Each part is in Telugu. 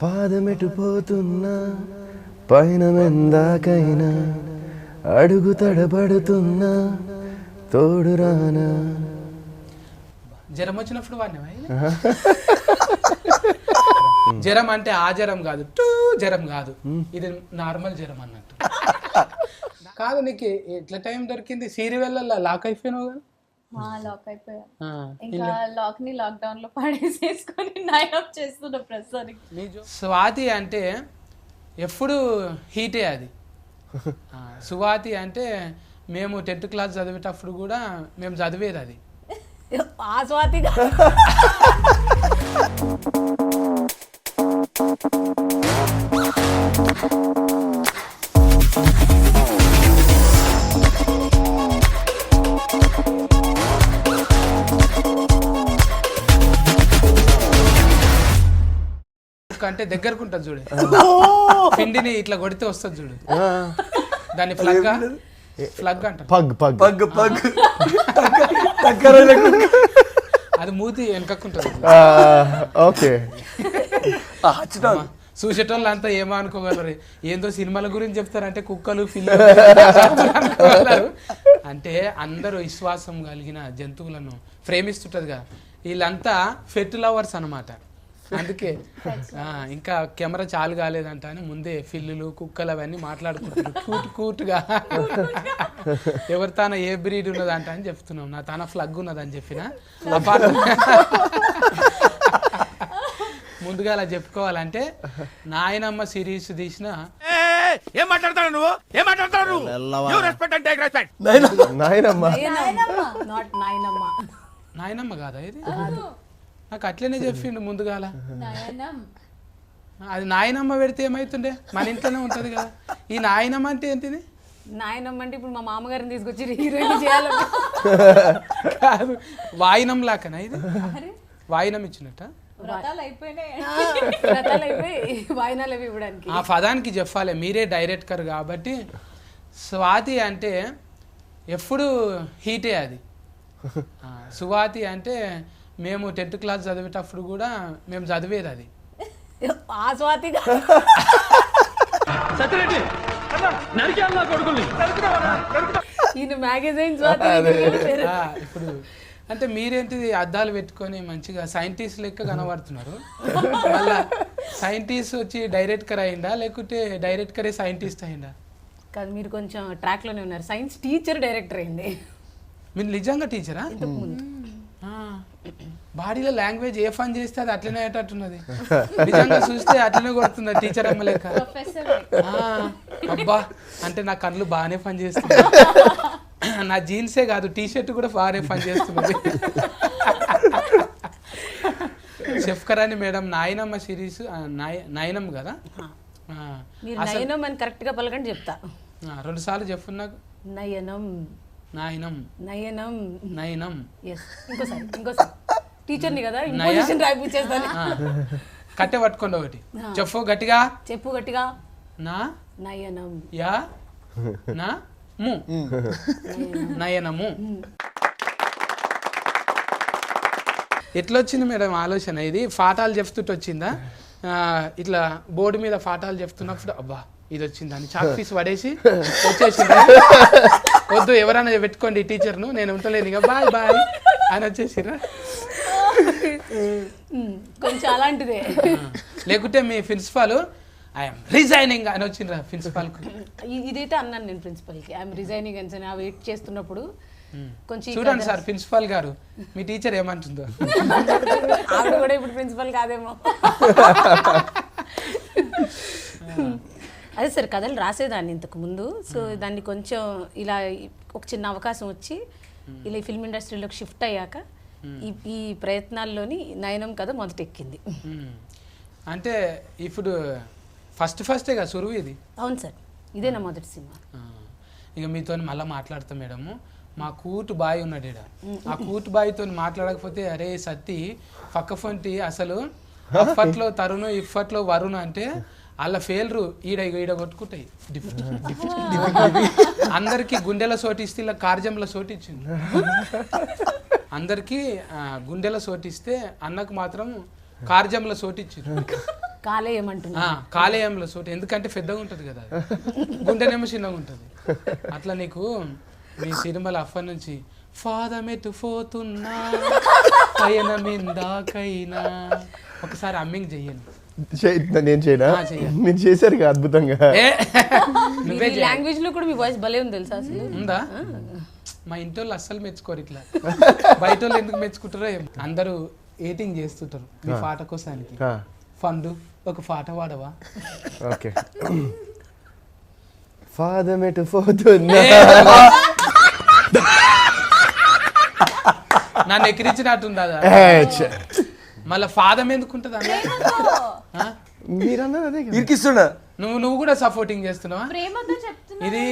పాదమెటు పోతున్నా పైన మెందాకైనా అడుగు తడబడుతున్నా తోడు రానా. జ్వరం వచ్చినప్పుడు వాడినవా? జ్వరం అంటే ఆ జ్వరం కాదు, జ్వరం కాదు, ఇది నార్మల్ జ్వరం అన్నట్టు. కాదు, నీకు ఎట్లా టైం దొరికింది? సీరియల్లో లాక్ అయిపోయినావు కదా? లాక్ అయిపోయా. ఇంకా లాక్ ని లాక్డౌన్ లో పడేసేసుకొని నైట్ చేస్తున్నా ప్రస్తుతానికి. స్వాతి అంటే ఎప్పుడు హీటే అది. సువాతి అంటే మేము 10th క్లాస్ చదివేటప్పుడు కూడా మేము చదివేది అది. ఆ స్వాతిగా అంటే దగ్గరకు ఉంటుంది చూడు, పిండిని ఇట్లా కొడితే వస్తుంది చూడు, దాన్ని ఫ్లగ్ అంటారు. పగ్ పగ్ పగ్ పగ్ అది మూతి వెనకకుంటుంది. ఓకే, చూసేటోళ్ళు అంతా ఏమో అనుకోగలరు, ఏందో సినిమాల గురించి చెప్తారంటే కుక్కలు పిల్లలు అంటే అందరూ విశ్వాసం కలిగిన జంతువులను ప్రేమిస్తుంటది కదా, వీళ్ళంతా ఫెట్ లవర్స్ అన్నమాట. అందుకే ఇంకా కెమెరా చాలు కాలేదంట అని ముందే పిల్లులు కుక్కలు అవన్నీ మాట్లాడుకుంటారు కూటుగా. ఎవరి తాన ఏ బ్రీడ్ ఉన్నదంట అని చెప్తున్నాం, నా తన ఫ్లగ్ ఉన్నదని చెప్పిన. ముందుగా అలా చెప్పుకోవాలంటే నాయనమ్మ సిరీస్ తీసిన నాయనమ్మ కాదా ఇది? నాకు అట్లనే చెప్పిండు ముందుగాల. అది నాయనమ్మ పెడితే ఏమైతుండే, మన ఇంట్లోనే ఉంటది కదా. ఈ నాయనమ్మ అంటే ఏంటిది? నాయనమ్మ అంటే ఇప్పుడు మా మామగారిని తీసుకొచ్చి హీరోయిన్ చేయాలి కాదు, వాయినం లాకనా ఇది? వాయినం ఇచ్చినట్ట వాయినాలు ఇవ్వడానికి ఆ పదానికి చెప్పాలి, మీరే డైరెక్టర్ కాబట్టి. స్వాతి అంటే ఎప్పుడు హీటే అది. సువాతి అంటే మేము 10th క్లాస్ చదివేటప్పుడు కూడా మేము చదివేది అది. ఆ స్వాతిగా ఇప్పుడు అంటే మీరేంటిది అద్దాలు పెట్టుకొని మంచిగా సైంటిస్ట్ లెక్క కనబడుతున్నారు. మళ్ళా సైంటిస్ట్ వచ్చి డైరెక్టర్ అయిందా లేకుంటే డైరెక్టరే సైంటిస్ట్ అయిందా? కాదు, మీరు కొంచెం ట్రాక్ లోనే ఉన్నారు. సైన్స్ టీచర్ డైరెక్టర్ అయింది. మీరు నిజంగా టీచరా? బాడీలో లాంగ్వేజ్ ఏ ఫన్ చేస్తే అది అట్లనే అయ్యేటట్టున్నది. నిజంగా చూస్తే అట్లనే కొడుతుంది టీచర్ అమ్మ లెక్క. అబ్బా, అంటే నా కళ్ళు బాగానే పని చేస్తుంది. నా జీన్సే కాదు, టీషర్ట్ కూడా బాగానే పని చేస్తున్నది. చెఫ్ కరాని మేడం నాయనమ్మ సిరీస్ నయనం కదా? నయనం అని కరెక్ట్ గా పలకండి చెప్తా. 2 సార్లు చెప్పు నాకు. నయనం నాయనం నయనం నయనం. ఇంకోసారి టీచర్ని కదా, ఇంపోజిషన్ రాయిపించేస్తాను. కట్టె పట్టుకోండి ఒకటి చెప్పు గట్టిగా. చెప్పు గట్టిగా. నా నయనం యా నా ము నయనము. ఎట్లొచ్చింది మేడం ఆలోచన ఇది? పాఠాలు చెప్తుంటే వచ్చిందా? ఇట్లా బోర్డు మీద పాఠాలు చెప్తున్నప్పుడు అబ్బా ఇది వచ్చిందని చాక్ పీస్ పడేసి వచ్చేసిందా? వద్దు, ఎవరైనా పెట్టుకోండి టీచర్ను, నేను ఉంటలేను ఇక, బాయ్ బాయ్ అని వచ్చేసిరా? కొంచెం అలాంటిదే. లేకుంటే మీ ప్రిన్సిపాల్ ఐఎమ్ రిజైనింగ్ అని వచ్చిండ్రా ప్రిన్సిపాల్కు? ఇదైతే అన్నాను నేను ప్రిన్సిపల్కి, ఐఎమ్ రిజైనింగ్ అని వెయిట్ చేస్తున్నప్పుడు కొంచెం చూడండి సార్ ప్రిన్సిపాల్ గారు మీ టీచర్ ఏమంటుందో. ఆవిడ కూడా ఇప్పుడు ప్రిన్సిపల్ కాదేమో. అదే సార్, కథలు రాసేదాన్ని ఇంతకు ముందు. సో దాన్ని కొంచెం ఇలా ఒక చిన్న అవకాశం వచ్చి ఇలా ఫిల్మ్ ఇండస్ట్రీలోకి షిఫ్ట్ అయ్యాక ఈ ప్రయత్నాల్లోని నయనం కథ మొదటెక్కింది. అంటే ఇప్పుడు ఫస్టే కదా సురువు ఇది? అవును సార్, ఇదే నా మొదటి సినిమా. ఇక మీతో మళ్ళీ మాట్లాడతాం మేడము. మా కూటు బాయ్ ఉన్నాడు ఈడ, ఆ కూటు బాయ్తో మాట్లాడకపోతే అరే సత్తి పక్క ఫొంటి అసలు అప్పట్లో తరుణ్ ఇప్పట్లో వరుణ్ అంటే అలా ఫెయిల్రు ఈడ కొట్టుకుంటాయి. అందరికి గుండెల సోటిస్తే ఇలా కార్జంలో సోటిచ్చింది. అందరికి గుండెల సోటిస్తే అన్నకు మాత్రం కార్జంలో సోటిచ్చింది. కాలేయం అంటున్నా. కాలేయంలో సూట్, ఎందుకంటే పెద్దగా ఉంటుంది కదా అది. గుండెనేమో చిన్నగా ఉంటుంది. అట్లా నీకు మీ సినిమాల అఫర్ నుంచి ఫాదమెటు పోతున్నా పయన మిందాకైనా ఒకసారి అమ్మింగ్ చెయ్యండి. నేను చేయనా? నేను చేశారు కదా అద్భుతంగా. నువ్వే లాంగ్వేజ్ లో కూడా మీ వాయిస్ భలే ఉంది తెలుసా అసలు. ఉందా? మా ఇంటి వాళ్ళు అస్సలు మెచ్చుకోరు ఇట్లా. బయట వాళ్ళు ఎందుకు మెచ్చుకుంటారో ఏమో. అందరూ ఎయిటింగ్ చేస్తుంటారు మీ పాట కోసానికి. ఫండు ఒక పాట పాడవా? ఓకే. ఫాదమెటు పోతున్నా నన్ను ఎక్కిరించినట్టుంది అదా. మళ్ళీ ఫాదం ఎందుకుంటుంది అన్న? మీరన్నా అదే ఇరికిస్తున్నా. నువ్వు కూడా సపోర్టింగ్ చేస్తున్నావా? ఇది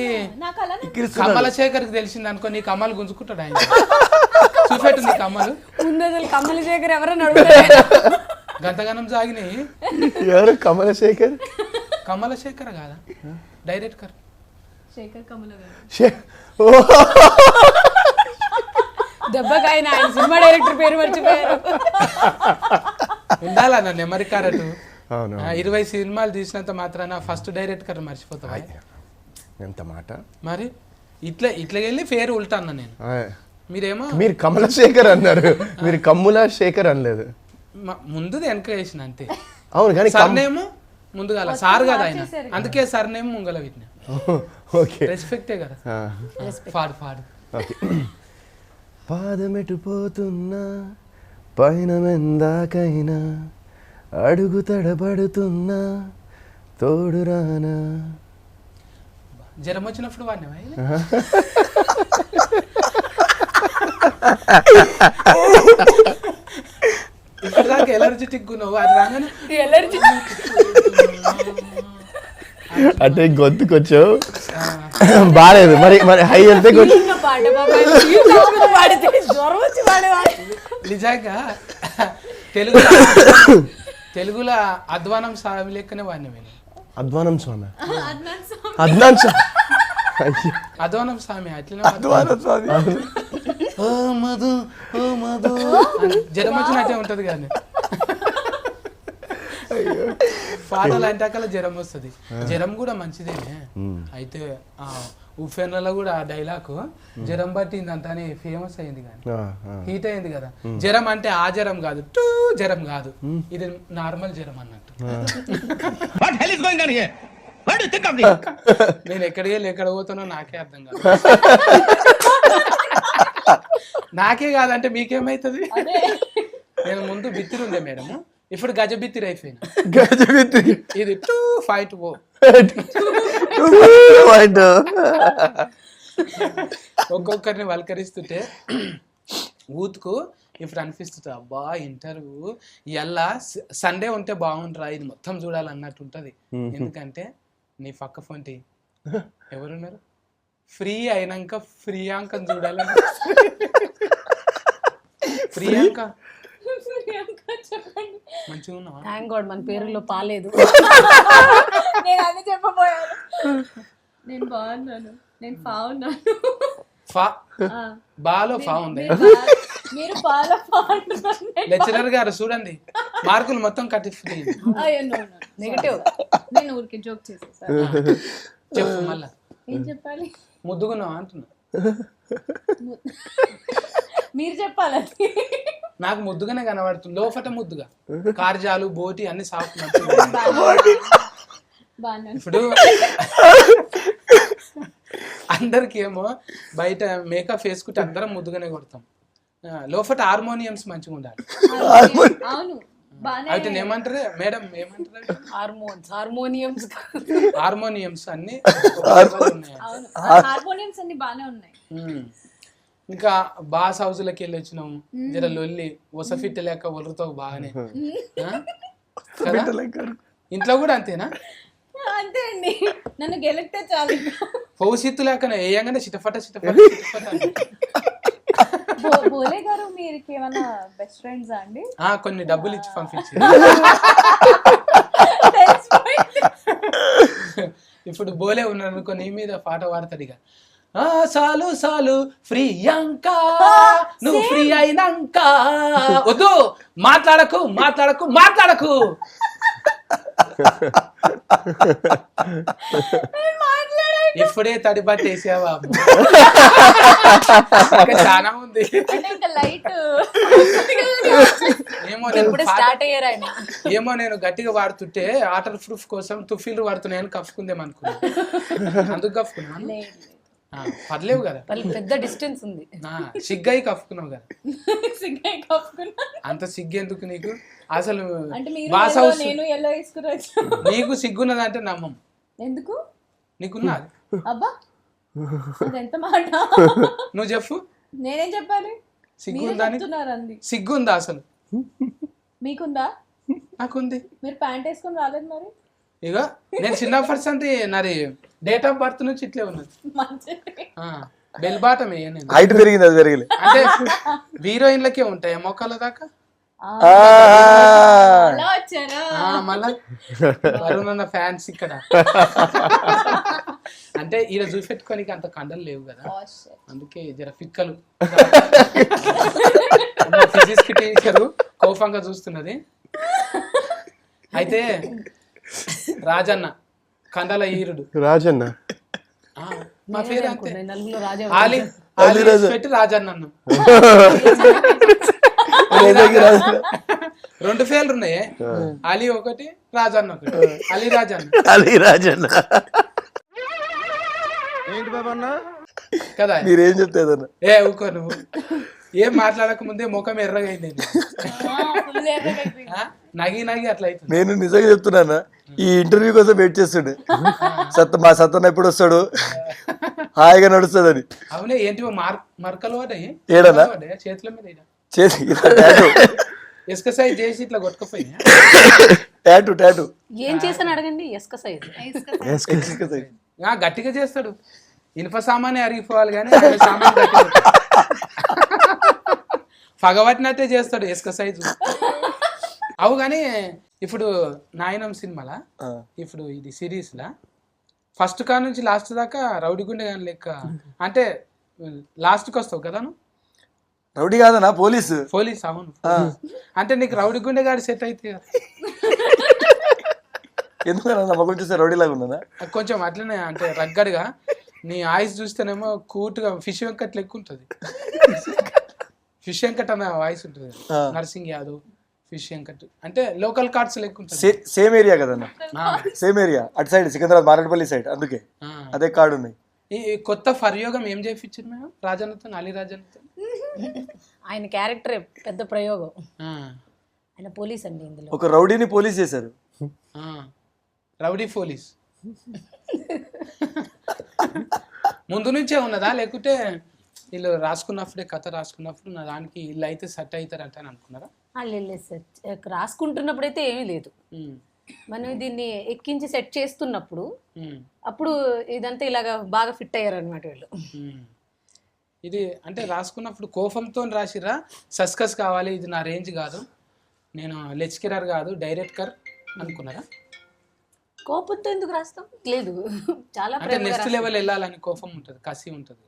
కమలశేఖర్కి తెలిసింది అనుకో, నీ కమ్మలు గుంజుకుంటాడు ఆయన. చూపెట్టు నీ కమ్మలు. ముందు అసలు కమలశేఖర్ ఎవరన్నా అడుగుతారు. గంతగనం సాగినాయి. ఎవరు? కమలశేఖర్. కమలశేఖర్ కాదా డైరెక్టర్? దెబ్బకాయన ఆయన సినిమా డైరెక్టర్ పేరు మర్చిపోయారు. ఉండాలా నా నెమరి కారటు. అవును. 20 సినిమాలు తీసినంత మాత్రాన ఫస్ట్ డైరెక్టర్ మర్చిపోతావా? ఎంత మాట. మరి ఇట్లా వెళ్ళి పేరు ఉల్టా అన్న నేను. మీరేమో మీరు కమలశేఖర్ అన్నారు, మీరు కమ్ముల శేఖర్ అనలేదు. ముందుది వెనక వేసిన అంతే. అవును కానీ సర్నేమ్ ముందుగా సార్ కదా ఆయన, అందుకే సర్నేమ్ ముంగల వీటిని. ఓకే, రెస్పెక్టే కదా. పాడు పాడు. పాదమెటు పోతున్నా పైన మెందాకైనా అడుగు తడబడుతున్నా తోడు రానా. జ్వరం వచ్చినప్పుడు వాడినవా? ఇప్పుడు దాకా ఎలర్జెటిక్ ఉన్నావు, అది రాగానే ఎలర్జీ అంటే గొంతుకొచ్చావు బాగాలేదు. మరి మరి హై వెళ్తే నిజంగా తెలుగులో అధ్వానం స్వామి లెక్కనే వాడిని నేను. అధ్వానం స్వామి, అద్నాన్ స్వామి, అధ్వానం స్వామి అట్లనే. ఓ మధు ఓ మధు జ్వరం వచ్చినట్టే ఉంటది కానీ పాటలు అంటే అక్కడ జ్వరం వస్తుంది. జ్వరం కూడా మంచిదేనే. అయితే ఉఫెన్లలో కూడా ఆ డైలాగ్ జ్వరం పట్టింది అంత అని ఫేమస్ అయింది కానీ హీట్ అయింది కదా. జ్వరం అంటే ఆ జ్వరం కాదు, టూ జ్వరం కాదు, ఇది నార్మల్ జ్వరం అన్నట్టు. నేను ఎక్కడికి వెళ్ళి ఎక్కడ పోతానో నాకే అర్థం కాదు. నాకే కాదంటే మీకేమైతుంది? నేను ముందు బిత్తిరుండే మేడం, ఇప్పుడు గజబిత్తిరి అయిపోయినా. గజబిత్తిరి ఇది 2-5 ఒక్కొక్కరిని వల్కరిస్తుంటే ఊతుకు ఇప్పుడు అనిపిస్తుంది, అబ్బా ఇంటర్వ్యూ ఎలా సండే ఉంటే బాగుంటారా, ఇది మొత్తం చూడాలన్నట్టు ఉంటది. ఎందుకంటే నీ పక్క ఫోన్టి ఎవరున్నారు? ఫ్రీ అయినాక ప్రియాంకని చూడాలని. ప్రియాంక మంచిగా ఉన్నావా? థ్యాంక్ గాడ్ మన పేరులో పాలేదు. నేను అన్ని చెప్పబోయాను. నేను బాగున్నాను, నేను బాగున్నాను. బాలో ఫా ఉంది. మీరు బాగా లెక్చరర్ గారు చూడండి మార్కులు మొత్తం కట్టి నెగటివ్. నేను ఊరికి జోక్ చేసేసాను. చెప్పు మళ్ళా. ఏం చెప్పాలి? ముద్దుగున్నావా అంటున్నా. మీరు చెప్పాలి. నాకు ముద్దుగానే కనబడుతుంది, లోపట ముద్దుగా. కార్జాలు బోటి అన్ని సాఫ్ట్. ఇప్పుడు అందరికి ఏమో బయట మేకప్ వేసుకుంటే అందరం ముద్దుగానే కొడతాం, లోపట హార్మోనియమ్స్ మంచిగా ఉండాలి. అవును, అయితే ఏమంటారు మేడం? ఏమంటారు? హార్మోనియమ్స్ హార్మోనియమ్స్ అన్ని హార్మోనియమ్స్ అన్ని బాగానే ఉన్నాయి. ఇంకా బాస్ హౌస్లకి వెళ్ళి వచ్చినాము, జర లొల్లి ఒసఫిట్ లేక ఒలరుతో బాగానే. ఇంట్లో కూడా అంతేనా? అంతే అండి, నన్ను గెలిస్తే చాలు. భవిష్యత్తు లేకనే ఏయంగానే చిటఫట చిటఫట చిటఫట. బోలే గారు మీరు ఏమన్నా బెస్ట్ ఫ్రెండ్సా అండి? కొన్ని డబ్బులు ఇచ్చి పంపించి. ఇప్పుడు బోలే ఉన్నాడు అనుకో, నీ మీద పాట పాడతాడు ఇక. సాలు సాలు ప్రియాంక నువ్వు ఫ్రీ అయినాక. వద్దు, మాట్లాడకు మాట్లాడకు మాట్లాడకు. ఇప్పుడే తడి బట్టి వేసావా ఇంకా చాలా ఉంది. అంటే ఇంకా లైట్ ఏమో నేను ఇప్పుడు స్టార్ట్ అయ్యారు ఆయన. ఏమో నేను గట్టిగా వాడుతుంటే వాటర్ ప్రూఫ్ కోసం తుఫీలు వాడుతున్నాయని కప్పుకుందేం అనుకున్నా, అందుకు కప్పుకున్నాను. పర్లేవు కదా, పెద్ద డిస్టెన్స్ ఉంది. సిగ్గై కప్పుకున్నావు కదా, సిగ్గాయి కప్పుకున్నా. అంత సిగ్గు ఎందుకు నీకు అసలు? అంటే మీరు బాస్ yellow, హౌస్ నేను ఎల్లో వేసుకుని నీకు సిగ్గున్నదంటే నమ్మం. ఎందుకు నీకున్నది, అబ్బా అదెంత మాట. నువ్వు చెప్పు, నేనేం చెప్పాలి? సిగ్గుందా? చెప్తున్నారు అంది. సిగ్గుందా అసలు? మీకుందా? నాకుంది. మీరు ప్యాంట్ వేసుకొని రాలేదు మరి. ఇక నేను చిన్న పర్సెంట్ నాది డేట్ ఆఫ్ బర్త్ నుంచి ఇట్లే ఉన్నది. మంచిది. బెల్ బాటం వేయ నేను. హైట్ పెరిగింది, అది పెరిగింది. అంటే హీరోయిన్లకే ఉంటాయి మోకాళ్ళ దాకా. అలా వచ్చారా? మళ్ళా వరుణన్న ఫ్యాన్స్ ఇక్కడ. అంటే ఈడ చూపెట్టుకోనికి అంత కండలు లేవు కదా, Oh, shit. అందుకే జర ఫిక్కలు. ఫిజిక్స్ టీచరు కోపంగా చూస్తున్నది. అయితే రాజన్న కండల ఈరుడు రాజన్న మా పేరు అంతే, నలుగురు రాజా ఆలి పెట్టి రాజన్న అన్నాం. 2 పేర్లు ఉన్నాయి, అలీ ఒకటి, రాజన్న ఒకటి. అలీ రాజన్న. అలీ రాజన్న ఏంటి బాబన్న కదా. మీరేం చెప్తాదన్న? ఏ ఊకో నువ్వు, ఏం మాట్లాడక ముందే ముఖం ఎర్రగా అయింది. Full ఎర్రగా అయిపోయింది. నగి నగి అట్లా అవుతుంది. నేను నిజంగా చెప్తున్నానా, ఈ ఇంటర్వ్యూ కోసం వెయిట్ చేస్తుండే. మా సత్తన్న ఎప్పుడు వస్తాడు, హాయిగా నడుస్తుందని. అవునే ఏంటి మరకలు పడ్డాయి ఏడనా? చేతుల మీద ఈడ. చేసి ఇసుక సైజ్ చేసి ఇట్లా కొట్టుకుపోయి. టాటూ ఏం చేశాను అడగండి. ఎస్క సైజ్ గట్టిగా చేస్తాడు. ఇనుప సామానే అరిగిపోవాలి కానీ ఆయన సామాన్ గట్టిగా పగబట్టినట్టే చేస్తాడు ఇసుక సైజు. అవు కానీ ఇప్పుడు నాయనం సినిమాలా, ఇప్పుడు ఇది సిరీస్ లా ఫస్ట్ కా నుంచి లాస్ట్ దాకా రౌడీ గుండె గాని లెక్క. అంటే లాస్ట్ కి వస్తావు కదా నువ్వు. రౌడీ కాదనా, పోలీసు. పోలీస్. అవును. అంటే నీకు రౌడీ గుండె గాడి సెట్ అయితే కదా. ఎందుకన్నా మొక్కలు చూస్తే రౌడీ లాగా ఉన్నానా? కొంచెం అట్లనే అంటే రగ్గడిగా. నీ ఆయిస్ చూస్తేనేమో కూటుగా ఫిష్ వెంకట్ లెక్క ఉంటుంది. ఫిష్ వెంకట్ అన్న వాయిస్ ఉంటుంది, నర్సింగ్ యాదవ్, ఫిష్ వెంకట్ అంటే లోకల్ కార్డ్స్ లెక్క ఉంటుంది. సేమ్ ఏరియా కదన్నా, సేమ్ ఏరియా. అటు సైడ్ సికింద్రాబాద్ మారేడుపల్లి సైడ్, అందుకే అదే కార్డు ఉన్నాయి. ఈ కొత్త ఫర్యోగం ఏం చేయించారు మేము రాజన్నతో, అలీ రాజన్నతో? ఆయన క్యారెక్టర్ పెద్ద ప్రయోగం. ఆయన పోలీస్ అండి ఇందులో. ఒక రౌడీని పోలీస్ చేశారు. రౌడీ పోలీస్ ముందు నుంచే ఉన్నదా, లేకుంటే వీళ్ళు రాసుకున్నప్పుడే కథ రాసుకున్నప్పుడు నా దానికి వీళ్ళు అయితే సెట్ అవుతారంట అని అనుకున్నారా? లేదు సార్, రాసుకుంటున్నప్పుడు అయితే ఏమీ లేదు. మనం దీన్ని ఎక్కించి సెట్ చేస్తున్నప్పుడు అప్పుడు ఇదంతా ఇలాగా బాగా ఫిట్ అయ్యారు అనమాట వీళ్ళు. ఇది అంటే రాసుకున్నప్పుడు కోపంతో రాసిరా, సస్కస్ కావాలి, ఇది నా రేంజ్ కాదు, నేను లెక్చరర్ కాదు డైరెక్టర్ అనుకున్నారా? కోపంతో ఎందుకు రాస్తాం? లేదు, చాలా అంటే నెక్స్ట్ లెవెల్ వెళ్ళాలని కోపం ఉంటుంది, కసి ఉంటుంది.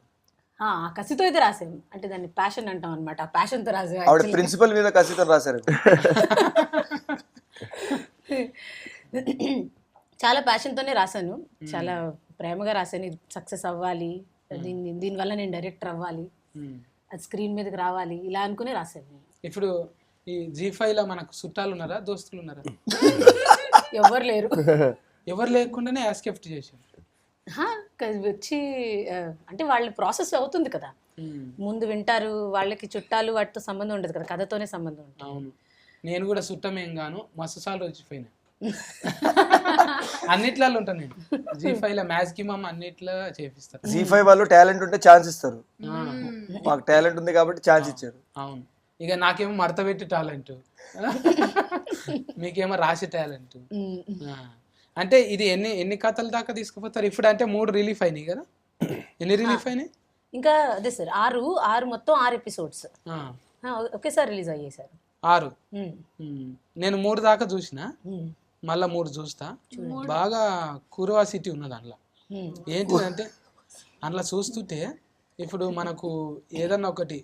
కసితో అయితే రాసాము, అంటే దాన్ని ప్యాషన్ అంటాం అనమాట. ఆ ప్యాషన్ తో రాసాము. ఆవిడ ప్రిన్సిపల్ మీద కసితో రాశారు. చాలా ప్యాషన్ తోనే రాశాను, చాలా ప్రేమగా రాశాను. ఇది సక్సెస్ అవ్వాలి, దీనివల్ల నేను డైరెక్టర్ అవ్వాలి, అది స్క్రీన్ మీదకి రావాలి, ఇలా అనుకునే రాశాను నేను. ఇప్పుడు ఈ G5 లో మనకు చుట్టాలు ఉన్నారా, దోస్తులు ఉన్నారా? ఎవరు లేరు. ఎవరు లేకుండానే యాస్కెప్ట్ చేశారు. వచ్చి అంటే వాళ్ళ ప్రాసెస్ అవుతుంది కదా, ముందు వింటారు, వాళ్ళకి చుట్టాలు వాటితో సంబంధం ఉండదు కదా, కథతోనే సంబంధం ఉంటుంది. అవును, నేను కూడా చుట్టమేం గాను మస్తు సార్లు వచ్చిపోయినా. అన్నిట్లలో ఉంటాను నేను. G5 లో మ్యాక్సిమం అన్నిట్లో చేపిస్తారు. G5 వాళ్ళు టాలెంట్ ఉంటే ఛాన్స్ ఇస్తారు. మాకు టాలెంట్ ఉంది కాబట్టి ఛాన్స్ ఇచ్చారు. అవును, ఇక నాకేమో మడత పెట్టి టాలెంట్, మీకేమో రాసి టాలెంట్. అంటే ఇది ఎన్ని కథల దాకా తీసుకుపోతారు ఇప్పుడు? అంటే 3 రిలీఫ్ అయినాయి కదా, ఎన్ని రిలీఫ్ అయినాయి? ఇంకా అదే సార్, 6 మొత్తం 6 ఎపిసోడ్స్ ఒకేసారి రిలీజ్ అయ్యాయి సార్. 6. నేను 3 దాకా చూసిన, మళ్ళా 3 చూస్తా. బాగా క్యూరియాసిటీ ఉన్నది అందులో. ఏంటిదంటే అందులో చూస్తుంటే ఇప్పుడు మనకు ఏదన్నా ఒకటి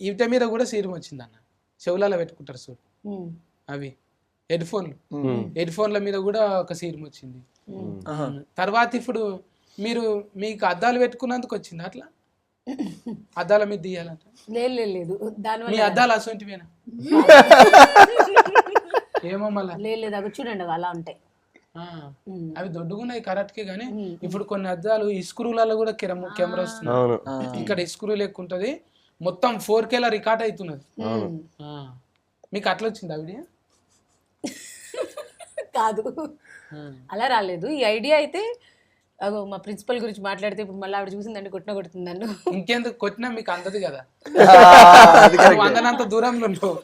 ఈట మీద కూడా సీరం వచ్చింది అన్న, చెవులలో పెట్టుకుంటారు చూడు, అవి హెడ్ ఫోన్ల మీద కూడా ఒక సీరం వచ్చింది. తర్వాత ఇప్పుడు మీకు అద్దాలు పెట్టుకున్నందుకు వచ్చింది అట్లా అద్దాల మీద తీయాలంట. లేదు దానివల్ల మీ అద్దాలు అసొంటివేనా? ఏమో మళ్ళా లేదు అవి చూడండి అవి అలా ఉంటాయి. అవి దొడ్డుగున్నాయి కరెక్ట్కే గానీ ఇప్పుడు కొన్ని అద్దాలు ఇస్క్రూలలో కూడా కెమెరా వస్తుంది. ఇక్కడ ఇస్క్రూ లెక్క ఉంటది, మొత్తం 4K రికార్డ్ అవుతున్నది. మీకు అట్లా వచ్చింది ఆ వీడియో? కాదు అలా రాలేదు. ఈ ఐడియా అయితే అగో మా ప్రిన్సిపల్ గురించి మాట్లాడితే ఇప్పుడు మళ్ళీ ఆవిడ చూసిందండి కొడుతుంది నన్ను. ఇంకెందుకు కొట్టినా మీకు అందదు కదా, అందనంత దూరంలో ఉంటావు.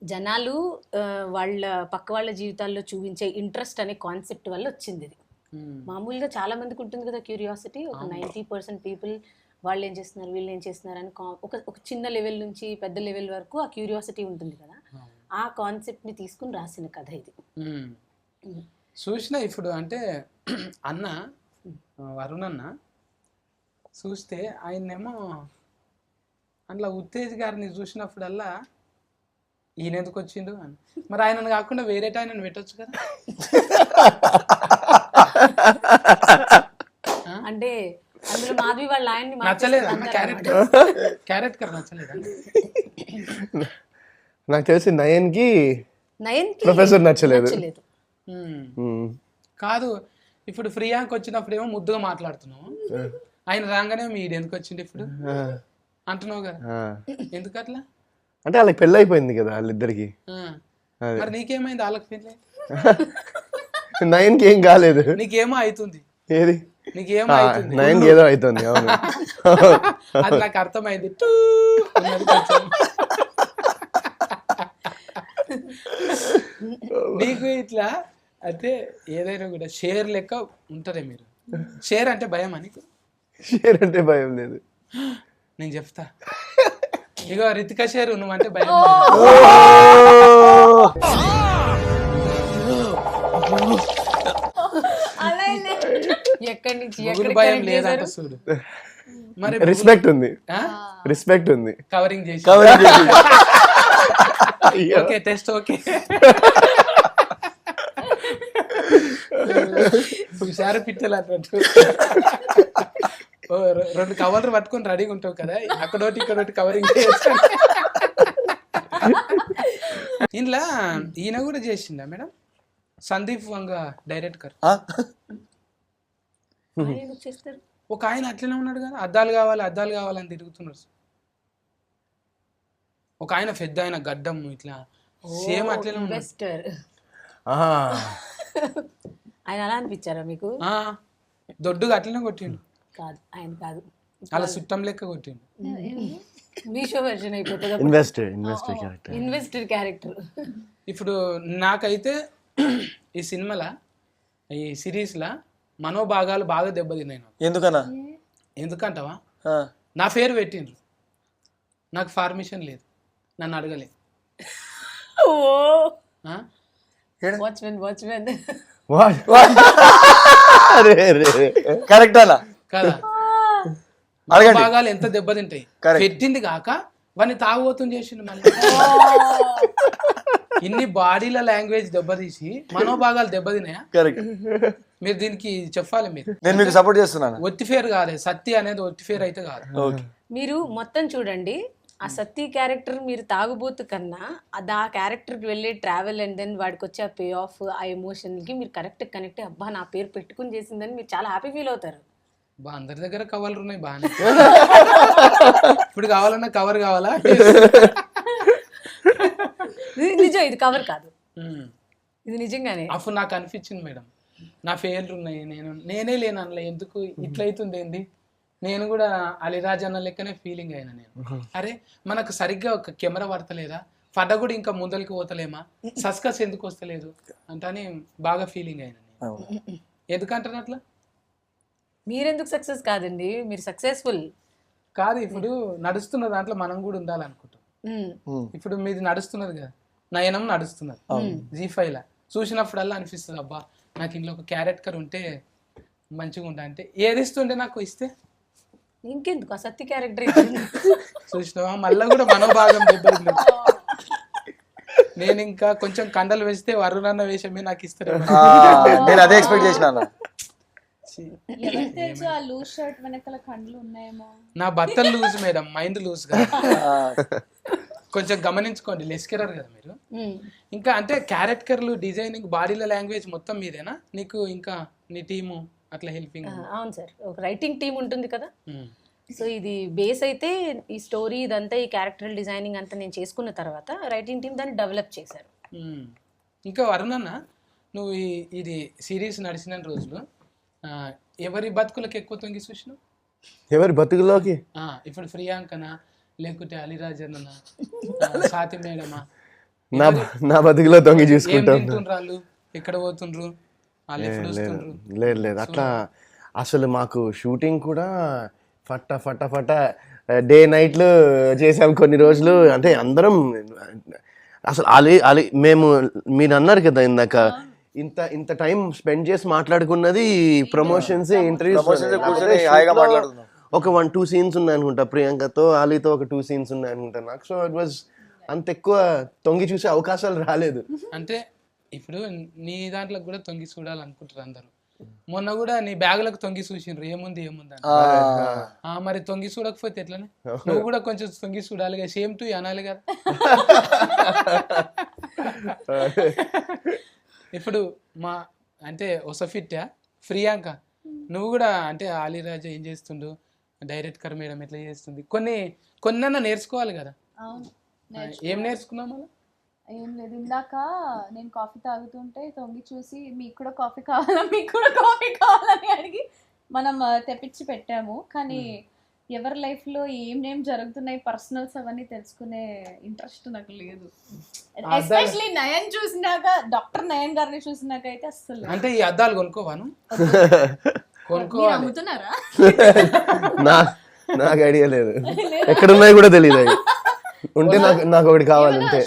జనాలు వాళ్ళ పక్క వాళ్ళ జీవితాల్లో చూపించే ఇంట్రెస్ట్ అనే కాన్సెప్ట్ వల్ల వచ్చింది ఇది. మామూలుగా చాలా మందికి ఉంటుంది కదా క్యూరియాసిటీ. ఒక 90% పీపుల్ వాళ్ళు ఏం చేస్తున్నారు వీళ్ళు ఏం చేస్తున్నారు అని ఒక చిన్న లెవెల్ నుంచి పెద్ద లెవెల్ వరకు ఆ క్యూరియాసిటీ ఉంటుంది కదా. ఆ కాన్సెప్ట్ని తీసుకుని రాసిన కథ ఇది. చూసిన ఇప్పుడు అంటే అన్న వరుణ్ అన్న చూస్తే ఆయన్నేమో అందులో ఉత్తేజ్ గారిని చూసినప్పుడల్లా ఈయన ఎందుకు వచ్చిండు అని. మరి ఆయనను కాకుండా వేరే ఆయనను పెట్టొచ్చు కదా. అంటే అందులో మాధవి వాళ్ళ ఆయన్ని నచ్చలేదు క్యారెక్టర్ నచ్చలేదు. నాకు తెలిసి నయన్కి నయన్కి ప్రొఫెసర్ నచ్చలేదు. కాదు ఇప్పుడు ఫ్రీయాంక్ వచ్చినప్పుడు ఏమో ముద్దుగా మాట్లాడుతున్నావు, ఆయన రాగానే మీడు ఎందుకు వచ్చిండు ఇప్పుడు అంటున్నావు కదా. ఎందుకు అట్లా? అంటే వాళ్ళకి పెళ్ళి అయిపోయింది కదా వాళ్ళిద్దరికి. మరి నీకేమైంది? వాళ్ళకి పెళ్ళి నయన్కి ఏం కాలేదు. నీకేమో అవుతుంది. ఏది? నీకేమో అవుతుంది. నయన్కి ఏదో అవుతుంది. అవును అది నాకు అర్థమైంది. నీకు ఇట్లా అంటే ఏదైనా కూడా షేర్ లెక్క ఉంటారే మీరు. షేర్ అంటే భయం అని? షేర్ అంటే భయం లేదు. నేను చెప్తా. ఇగో రితికా షేర్ నువ్వంటే భయం. ఎక్కడి నుంచి భయం లేదంట చూడు. మరి రెస్పెక్ట్ ఉంది, రెస్పెక్ట్ ఉంది. కవరింగ్ చేసి ఓకే టెస్ట్ ఓకే. హుషారు పిట్టలు అన్నట్టు 2 కవర్లు పట్టుకొని రెడీగా ఉంటావు కదా, అక్కడోటి ఇక్కడోటి కవరింగ్ చేస్తా. ఇంట్లో ఈయన కూడా చేసిందా మేడం? సందీప్ వంగ డైరెక్టర్ ఒక ఆయన అట్లనే ఉన్నాడు కదా, అద్దాలు కావాలని తిరుగుతున్నారు. ఒక ఆయన పెద్ద ఆయన గడ్డం ఇట్లా సేమ్ అట్లనే ఇన్వెస్టర్. ఆయన అలా అనిపించారా మీకు? దొడ్డుగా అట్లనే కొట్టిండు. కాదు ఆయన కాదు, అలా చుట్టం లెక్క కొట్టిండు. మీషో వెర్షన్ అయిపోతుంది. Investor character. ఇప్పుడు నాకైతే ఈ సినిమాలో ఈ సిరీస్లా మనోభాగాలు బాగా దెబ్బతిన్నాయి. ఎందుకంటావా? నా పేరు పెట్టిండ్రు, నాకు పర్మిషన్ లేదు, నన్ను అడగలేదు. కరెక్ట్ అలా కదా. భాగాలు ఎంత దెబ్బతింటాయి. పెట్టింది కాక వాడిని తాగుబోతుని చేసిండు. మళ్ళీ ఇన్ని బాడీల లాంగ్వేజ్ దెబ్బతీసి మనోభాగాలు దెబ్బతిన్నాయా? మీరు దీనికి చెప్పాలి. నేను మీకు సపోర్ట్ చేస్తున్నాను. ఒత్తిఫేర్ కాలేదు, సత్తి అనేది ఒత్తిఫేర్ అయితే కాదు. మీరు మొత్తం చూడండి, ఆ సత్తి క్యారెక్టర్ మీరు తాగుబోతు కన్నా ఆ క్యారెక్టర్కి వెళ్ళే ట్రావెల్ అండ్ దెన్ వాడికి వచ్చే ఆ పే ఆఫ్, ఆ ఎమోషన్కి మీరు కరెక్ట్ కనెక్ట్, అబ్బా నా పేరు పెట్టుకుని చేసిందని మీరు చాలా హ్యాపీ ఫీల్ అవుతారు. అందరి దగ్గర కవర్లు ఉన్నాయి బాగానే. ఇప్పుడు కావాలన్నా కవర్ కావాలా? నిజం, ఇది కవర్ కాదు, ఇది నిజంగానే. అప్పుడు నాకు అనిపించింది మేడం, నా ఫెయిల్లు ఉన్నాయి, నేనే లేను అందులో, ఎందుకు ఇట్లయితుంది ఏంది, నేను కూడా అలీరాజ్ అన్న లెక్కనే ఫీలింగ్ అయినా నేను. అరే మనకు సరిగ్గా ఒక కెమెరా పడతలేదా, పడ్డ కూడా ఇంకా ముందరికి పోతలేమా, సస్కస్ ఎందుకు వస్తలేదు అంటని బాగా ఫీలింగ్ అయినా నేను. ఎందుకంటాను అట్లా? మీరెందుకు సక్సెస్ కాదండి, మీరు సక్సెస్ఫుల్ కాదు. ఇప్పుడు నడుస్తున్న దాంట్లో మనం కూడా ఉండాలనుకుంటాం. ఇప్పుడు మీది నడుస్తున్నది కదా, నయనం నడుస్తున్నది G5 చూసినప్పుడల్లా అనిపిస్తుంది, అబ్బా నాకు ఇంట్లో ఒక క్యారెక్టర్ ఉంటే మంచిగా ఉంటా. అంటే ఏది ఇస్తుంటే నాకు ఇస్తే ఇంకెందుకు ఆ సత్తి క్యారెక్టర్ చూసినావా, మళ్ళీ కూడా మనోభాగం దెబ్బలు. నేను ఇంకా కొంచెం కండలు వేస్తే వరుణన్న వేషమే నాకు ఇస్తారు. నేను అదే ఎక్స్పెక్ట్ చేసినాను. ఎవరికి తెలుసు ఆ లూజ్ షర్ట్ వెనకాల కండ్లు ఉన్నాయేమో. నా బట్టలు లూజ్ మేడం, మైండ్ లూజ్ గా. కొంచెం గమనించుకోండి, లెస్కెరర్ కదా మీరు. ఇంకా అంటే క్యారెక్టర్లు, డిజైనింగ్, బాడీల లాంగ్వేజ్ మొత్తం మీదేనా? నీకు ఇంకా నీ టీము అట్లా హెల్పింగ్? అవును సార్, ఒక రైటింగ్ టీం ఉంటుంది కదా. సో ఇది బేస్ అయితే ఈ స్టోరీ ఇదంతా ఈ క్యారెక్టర్ డిజైనింగ్ అంతా నేను చేసుకున్న తర్వాత రైటింగ్ టీం దాన్ని డెవలప్ చేశారు. ఇంకా వరుణన్న, నువ్వు ఇది సిరీస్ నడిచిన రోజులు ఎవరి బతుకులకు ఎక్కువ తొంగి చూసినావు? ఎవరి బతుకులోకి? ఇప్పుడు ప్రియాంకనా, లేకుంటే అలీరాజన్న, సాతి మేడమా? నా బతుకులో తొంగి చూసుకుంటాను. తింటుండ్రు, ఎక్కడ పోతుండ్రు, వాళ్ళు ఎప్పుడు వస్తుండ్రు? లేదు అట్లా అసలు మాకు షూటింగ్ కూడా ఫట డే నైట్లు చేసాం కొన్ని రోజులు. అంటే అందరం అసలు అలీ మేము మీరు అన్నారు కదా ఇందాక, ఇంత టైం స్పెండ్ చేసి మాట్లాడుకున్నది ప్రమోషన్స్, ఇంటర్వ్యూస్. ఒక 1-2 సీన్స్ ఉన్నాయి అనుకుంటా ప్రియాంకతో, అలీతో ఒక 2 సీన్స్ ఉన్నాయి అనుకుంటా నాకు. సో ఇట్ వాజ్ అంత ఎక్కువ తొంగి చూసే అవకాశాలు రాలేదు. అంటే ఇప్పుడు నీ దాంట్లో కూడా తొంగి చూడాలనుకుంటారు అందరూ. మొన్న కూడా నీ బ్యాగులకు తొంగి చూసిండ్రు, ఏముంది అని. మరి తొంగి చూడకపోతే ఎట్లనే? నువ్వు కూడా కొంచెం తొంగి చూడాలి కదా, సేమ్ టు అనాలి కదా. ఇప్పుడు మా అంటే ఒసఫిట్టా ప్రియాంక, నువ్వు కూడా అంటే అలీరాజు ఏం చేస్తుండు, డైరెక్టర్ మేడం ఎట్లా చేస్తుంది, కొన్నన్నా నేర్చుకోవాలి కదా. ఏం నేర్చుకున్నావు మళ్ళీ? ఏం లేదు, ఇందాక నేను కాఫీ తాగుతుంటే తొంగి చూసి మీకు కూడా కాఫీ కావాలని అడిగి మనం తెప్పించి పెట్టాము. కానీ ఎవరి లైఫ్లో ఏం జరుగుతున్నాయి, పర్సనల్స్ అవన్నీ తెలుసుకునే ఇంట్రెస్ట్ నాకు లేదు. ఎస్పెషలీ నయన్ చూసినాక, డాక్టర్ నయన్ గారిని చూసినాక అయితే అస్సలు. అంటే ఈ అద్దాలు కొనుక్కోవాను? అమ్ముతున్నారా? నాకు ఐడియా లేదు, ఎక్కడున్నాయి కూడా తెలియదు. అవి ఉంటే నాకు ఒకటి కావాలంటే.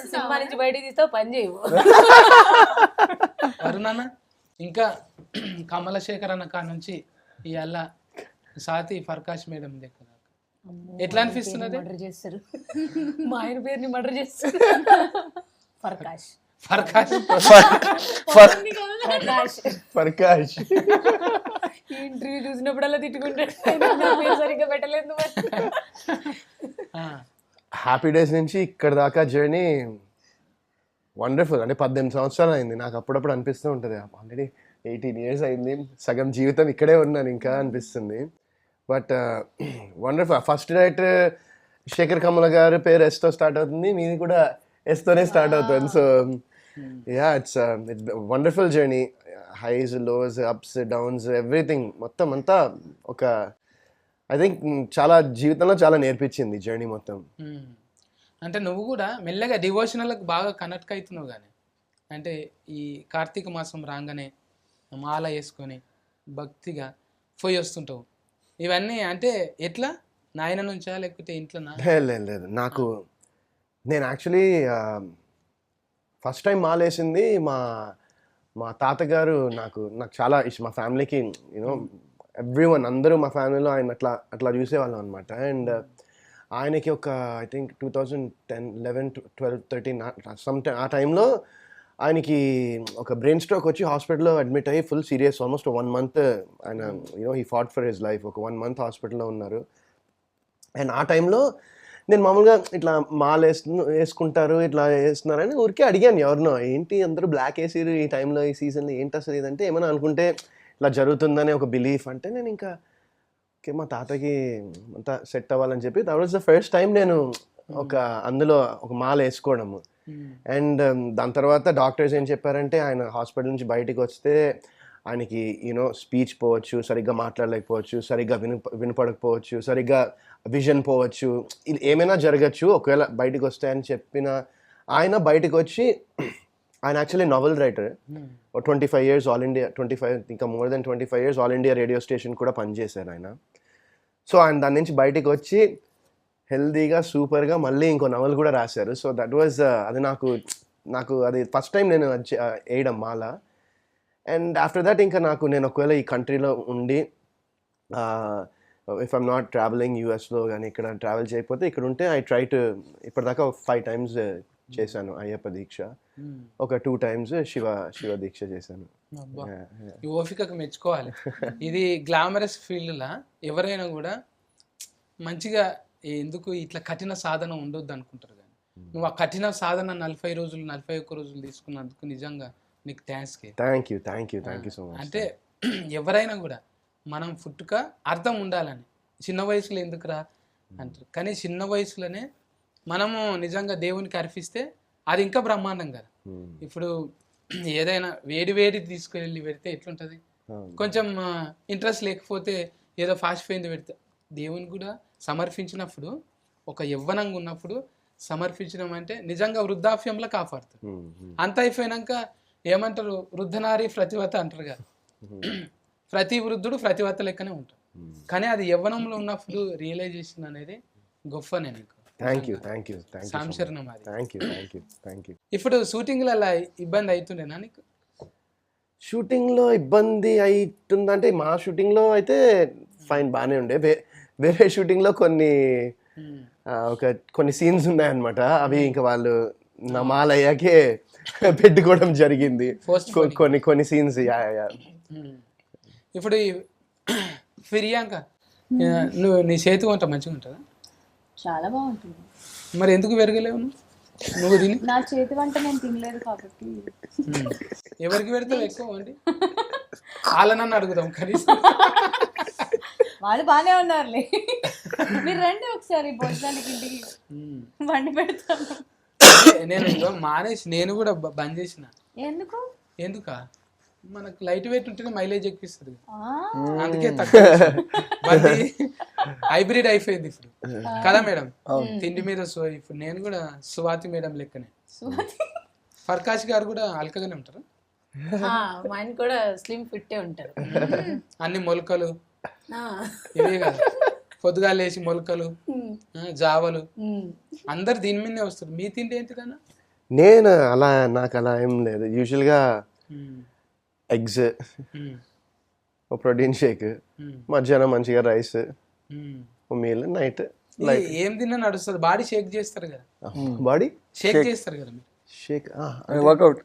సినిమా నుంచి బయట తీస్తావు, పని చేయవు. అరుణన్న, ఇంకా కమలశేఖర్ అన్న కా నుంచి ఇవాళ సాతి ఫర్కాష్ మేడం దగ్గర ఎట్లా అనిపిస్తున్నది? మర్డర్ చేస్తారు, మా ఆయన పేరుని మర్డర్ చేస్తారు. ఫర్కాష్ ఈ ఇంటర్వ్యూ చూసినప్పుడల్లా తిట్టుకుంటాడు, సరిగ్గా పెట్టలేదు. హ్యాపీ డేస్ నుంచి ఇక్కడ దాకా జర్నీ వండర్ఫుల్. అంటే 18 సంవత్సరాలు అయింది. నాకు అప్పుడప్పుడు అనిపిస్తూ ఉంటుంది, ఆల్రెడీ 18 years అయింది, సగం జీవితం ఇక్కడే ఉన్నాను ఇంకా అనిపిస్తుంది. But wonderful. First director Shekhar Kammula గారి పేరు ఎస్తో స్టార్ట్ అవుతుంది, మీది కూడా ఎస్తోనే స్టార్ట్ అవుతుంది. So yeah, it's wonderful journey. Highs, lows, ups, downs, everything మొత్తం అంతా ఒక ఐ థింక్ చాలా జీవితంలో చాలా నేర్పించింది జర్నీ మొత్తం. అంటే నువ్వు కూడా మెల్లగా డివోషనల్కి బాగా కనెక్ట్ అవుతున్నావు. కానీ అంటే ఈ కార్తీక మాసం రాగానే మాల వేసుకొని భక్తిగా పోయి వస్తుంటావు. ఇవన్నీ అంటే ఎట్లా, నాయన నుంచా లేకపోతే ఇంట్లో? లేదు, నేను యాక్చువల్లీ ఫస్ట్ టైం మాల వేసింది మా తాతగారు. నాకు చాలా ఇష్టం, మా ఫ్యామిలీకి యూనో ఎవ్రీవన్, అందరూ మా ఫ్యామిలీలో ఆయన అట్లా చూసేవాళ్ళం అనమాట. అండ్ ఆయనకి ఒక ఐ థింక్ 2010, 11, 12, 13 ఆ టైంలో ఆయనకి ఒక బ్రెయిన్ స్ట్రోక్ వచ్చి హాస్పిటల్లో అడ్మిట్ అయ్యి ఫుల్ సీరియస్, ఆల్మోస్ట్ 1 month ఆయన he fought for his life. ఒక 1 month హాస్పిటల్లో ఉన్నారు. అండ్ ఆ టైంలో నేను మామూలుగా ఇట్లా మాల వేసుకుంటారు, ఇట్లా వేస్తున్నారని ఊరికే అడిగాను ఎవరినో, ఏంటి అందరూ బ్లాక్ వేసిరు ఈ టైంలో, ఈ సీజన్లో, ఏంటి అసలు ఇదంటే, ఏమైనా అనుకుంటే ఇట్లా జరుగుతుందని ఒక బిలీఫ్. అంటే నేను ఇంకా ఓకే మా తాతకి అంతా సెట్ అవ్వాలని చెప్పి that was the first time నేను అందులో ఒక మాల వేసుకోవడము. అండ్ దాని తర్వాత డాక్టర్స్ ఏం చెప్పారంటే, ఆయన హాస్పిటల్ నుంచి బయటికి వస్తే ఆయనకి స్పీచ్ పోవచ్చు, సరిగ్గా మాట్లాడలేకపోవచ్చు, సరిగ్గా వినపడకపోవచ్చు, సరిగ్గా విజన్ పోవచ్చు, ఇది ఏమైనా జరగచ్చు ఒకవేళ బయటికి వస్తే అని చెప్పిన ఆయన బయటకు వచ్చి, ఆయన actually novel writer, 25 years all India, 25 ఇంకా more than 25 years all India radio station కూడా పనిచేశారు ఆయన. సో ఆయన దాని నుంచి బయటికి వచ్చి హెల్దీగా సూపర్గా మళ్ళీ ఇంకో నవల్ కూడా రాశారు. సో దట్ వాజ్ అది నాకు అది ఫస్ట్ టైం నేను వేయడం మాల. అండ్ ఆఫ్టర్ దట్ ఇంకా నేను ఒకవేళ ఈ కంట్రీలో ఉండి ఇఫ్ ఐమ్ నాట్ ట్రావెలింగ్ యూఎస్లో కానీ ఇక్కడ ట్రావెల్ చేయకపోతే ఇక్కడ ఉంటే ఐ ట్రై టు ఇప్పటిదాకా 5 times చేశాను అయ్యప్ప దీక్ష. ఉమ్. ఒక 2 times శివ దీక్ష చేశాను. అబ్బా. Yeah, yeah. ఈ ఓపికకు మెచ్చుకోవాలి. ఇది గ్లామరస్ ఫీల్డ్లా ఎవరైనా కూడా మంచిగా ఎందుకు ఇట్లా కఠిన సాధన ఉండొద్దు అనుకుంటారు, కానీ నువ్వు ఆ కఠిన సాధన 40 రోజులు 41 రోజులు తీసుకున్నందుకు నిజంగా నీకు thanks. Thank you so much. అంటే ఎవరైనా కూడా మనం పుట్టుక అర్థం ఉండాలని, చిన్న వయసులో ఎందుకురా అంటారు, కానీ చిన్న వయసులోనే మనము నిజంగా దేవునికి అర్పిస్తే అది ఇంకా బ్రహ్మాండం కదా. ఇప్పుడు ఏదైనా వేడి తీసుకెళ్ళి పెడితే ఎట్లుంటుంది, కొంచెం ఇంట్రెస్ట్ లేకపోతే ఏదో ఫాస్ట్ పోయింది పెడితే దేవుని కూడా సమర్పించినప్పుడు, ఒక యవ్వనంగా ఉన్నప్పుడు సమర్పించడం అంటే నిజంగా వృద్ధాప్యంలో కాపాడుతుంది. అంత అయిపోయినాక ఏమంటారు, వృద్ధనారి ప్రతివత అంటారు కదా, ప్రతి వృద్ధుడు ప్రతివత లెక్కనే ఉంటాడు. కానీ అది యవ్వనంలో ఉన్నప్పుడు రియలైజేషన్ అనేది గొప్పనే నీకు. థ్యాంక్ యూ సంశరణం అది. Thank you. ఇప్పుడు షూటింగ్లలో ఇబ్బంది అవుతుండేనా నీకు? షూటింగ్లో ఇబ్బంది అవుతుందంటే మా షూటింగ్లో అయితే ఫైన్ బాగానే ఉండే. వేరే షూటింగ్లో కొన్ని సీన్స్ ఉన్నాయన్నమాట. అవి ఇంకా వాళ్ళు నా మాల అయ్యాకే పెట్టుకోవడం జరిగింది. కొన్ని సీన్స్. ఇప్పుడు ఫిర్యాంక, నువ్వు నీ చేతి వంట మంచిగా ఉంటుందా? చాలా బాగుంటుంది. మరి ఎందుకు పెరగలేవు నువ్వు తిని? నా చేతి వంట నేను తినలేదు కాబట్టి. ఎవరికి పెడతావు ఎక్కువ అండి? వాళ్ళనన్ను అడుగుదాం కనీసం. వాళ్ళు బాగానే ఉన్నారులే, మీరు రండి ఒకసారి భోజనానికి ఇంటికి, వండి పెడతాను. నేను మానేసి నేను కూడా బంద్ చేసిన. ఎందుక మనకు లైట్ వెయిట్ ఉంటేనే మైలేజ్ ఎక్కిస్తుంది, అందుకే తక్కువ హైబ్రిడ్ అయిపోయింది ఇప్పుడు కదా మేడం. తిండి మీద ఇప్పుడు నేను కూడా స్వాతి మేడం లెక్కనే. ఫర్కాష్ గారు కూడా అల్కగానే ఉంటారు, ఆయన కూడా స్లిమ్ ఫిట్టే ఉంటారు. అన్ని మొలకలు ఇవే కదా, పొద్దుగా లేచి మొలకలు జావలు అందరు దీని మీదనే వస్తారు. మీ తిండి ఏంటిదన్నా? నాకు అలా ఏం లేదు. యూజువల్గా ఎగ్స్, ప్రోటీన్ షేక్, మధ్యాహ్నం మంచిగా రైస్, మీల్, నైట్ ఏం తిన్నా నడుస్తుంది. బాడీ షేక్ చేస్తారు కదా, బాడీ షేక్ చేస్తారు కదా మీరు. షేక్ వర్కౌట్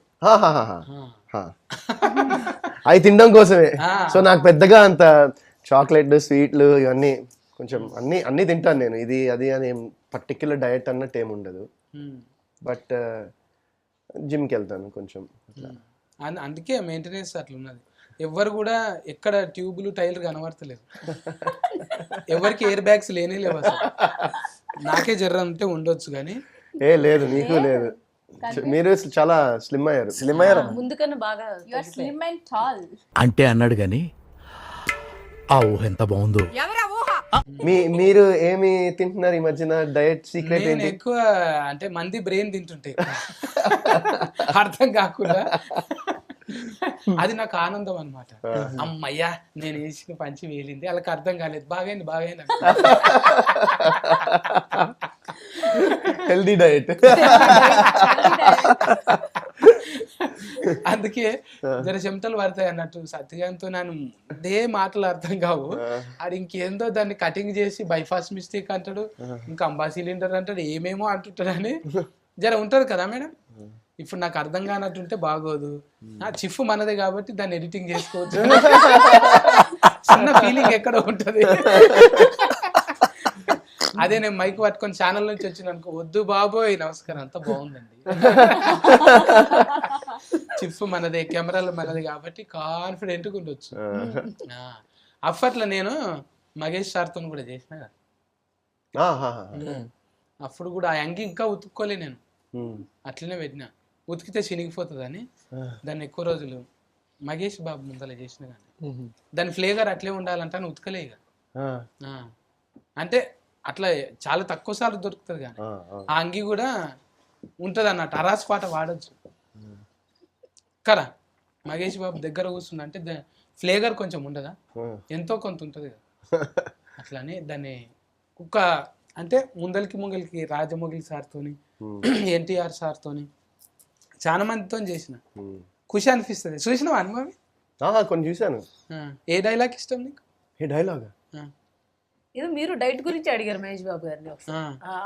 అవి తినడం కోసమే. సో నాకు పెద్దగా అంత చాక్లెట్లు, స్వీట్లు ఇవన్నీ కొంచెం అన్నీ తింటాను నేను. ఇది అది అని పర్టిక్యులర్ డయట్ అన్నట్టు ఏమి ఉండదు. బట్ జిమ్కి వెళ్తాను కొంచెం. అందుకే మెయింటెనెన్స్ అట్లా ఉన్నది. ఎవరు కూడా ఎక్కడ ట్యూబులు టైర్లు కనబడతలేదు, ఎవరికి ఎయిర్ బ్యాగ్స్ లేనే లేవు అసలు. నాకే జర్ర అంటే ఉండొచ్చు కానీ లేదు, నీకు లేదు. మీరు చాలా స్లిమ్ అయ్యారు. ముందు కన్నా బాగా స్లిమ్ అండ్ టాల్ అంటే అన్నాడు గాని ఆ ఊహ ఎంత బాగుందో. మీరు ఏమి తింటున్నారు ఈ మధ్యన? డయట్ సీక్రెట్ ఏంటి? ఎక్కువ అంటే మంది బ్రెయిన్ తింటుంటే అర్థం కాకుండా అది నాకు ఆనందం అన్నమాట. అమ్మయ్యా నేను వేసిన పంచి వేలింది, వాళ్ళకి అర్థం కాలేదు, బాగైంది హెల్దీ డయట్. అందుకే జర చెమటలు పడతాయి అన్నట్టు. సత్యగాంతో నేను అదే మాటలు అర్థం కావు. అది ఇంకేందో దాన్ని కటింగ్ చేసి బైపాస్ మిస్టేక్ అంటాడు, ఇంకా అంబా సిలిండర్ అంటాడు, ఏమేమో అంటుంటాడు అని జర ఉంటది కదా మేడం. ఇప్పుడు నాకు అర్థం కానట్టుంటే బాగోదు. చిఫ్ మనదే కాబట్టి దాన్ని ఎడిటింగ్ చేసుకోవచ్చు. చిన్న ఫీలింగ్ ఎక్కడ ఉంటది. అదే నేను మైక్ పట్టుకొని ఛానల్ నుంచి వచ్చిన అనుకో, వద్దు బాబోయ్ నమస్కారం అంతా బాగుందండి, చిఫ్ మనదే, కెమెరాలు మనది కాబట్టి కాన్ఫిడెంట్గా ఉండొచ్చు. అప్పట్లో నేను మగేష్ సార్తో కూడా చేసిన కదా, అప్పుడు కూడా ఆ అంగి ఇంకా ఉతుక్కోలే నేను, అట్లనే పెట్టినా. ఉతికితే చినిగిపోతుంది అని దాన్ని ఎక్కువ రోజులు మగేష్ బాబు ముందర చేసిన కానీ దాని ఫ్లేవర్ అట్లే ఉండాలంటే అని ఉతకలే ఇక. అంటే అట్లా చాలా తక్కువ సార్లు దొరుకుతుంది కానీ ఆ అంగి కూడా ఉంటుంది అన్నట్టు. అరాస్ పాట వాడచ్చు కదా. మగేష్ బాబు దగ్గర కూర్చుంది అంటే ఫ్లేవర్ కొంచెం ఉండదా, ఎంతో కొంత ఉంటుంది కదా. అట్లానే దాన్ని కుక్క అంటే ముంగలికి రాజమౌళి సార్తోని, ఎన్టీఆర్ సార్తోని, చాలా మందితో చేసిన. ఖుషి అనిపిస్తుంది. చూసినావా అనుభవి? కొన్ని చూసాను. ఏ డైలాగ్ ఇష్టం నీకు? ఏ డైలాగ్? ఏదో మీరు డైట్ గురించి అడిగారు మహేష్ బాబు గారిని.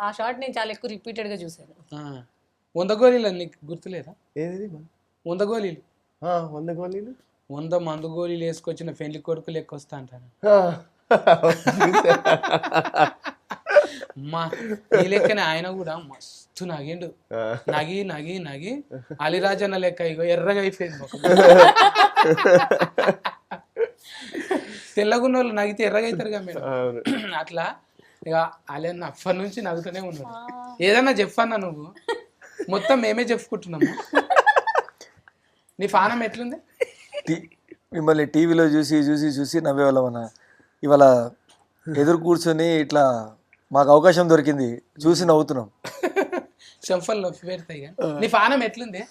ఆ షార్ట్ నేను చాలా ఎక్కువ రిపీటెడ్ గా చూసాను. 100 గోళీలు నీకు గుర్తులేదా? ఏది 100 గోళీలు 100 గోళీలు 100 మందు గోళీలు వేసుకొచ్చిన పెళ్లి కొడుకు లెక్క వస్తా అంటారు. అమ్మా ఈ లెక్కనే ఆయన కూడా మస్తు నగిండు. నగి నగి నగి అలిరాజన్న లెక్క ఇగో ఎర్రగా అయిపోయింది ముఖం. తెల్లగున్న వాళ్ళు నగితే ఎర్రగా అవుతారుగా మేడం. అట్లా ఇక అలన్న అప్పటి నుంచి నవ్వుతూనే ఉన్నాడు. ఏదన్నా చెప్పన్నా నువ్వు, మొత్తం మేమే చెప్పుకుంటున్నాము. నీ పానం ఎట్లుంది? మిమ్మల్ని టీవీలో చూసి చూసి చూసి నవ్వేవాళ్ళం అన్న. ఇవాళ ఎదురు కూర్చొని ఇట్లా మాకు అవకాశం దొరికింది, చూసి నవ్వుతున్నాం. చెంఫల్ నొప్పి పెడతాయి కానీ. నీ పానం ఎట్లుంది?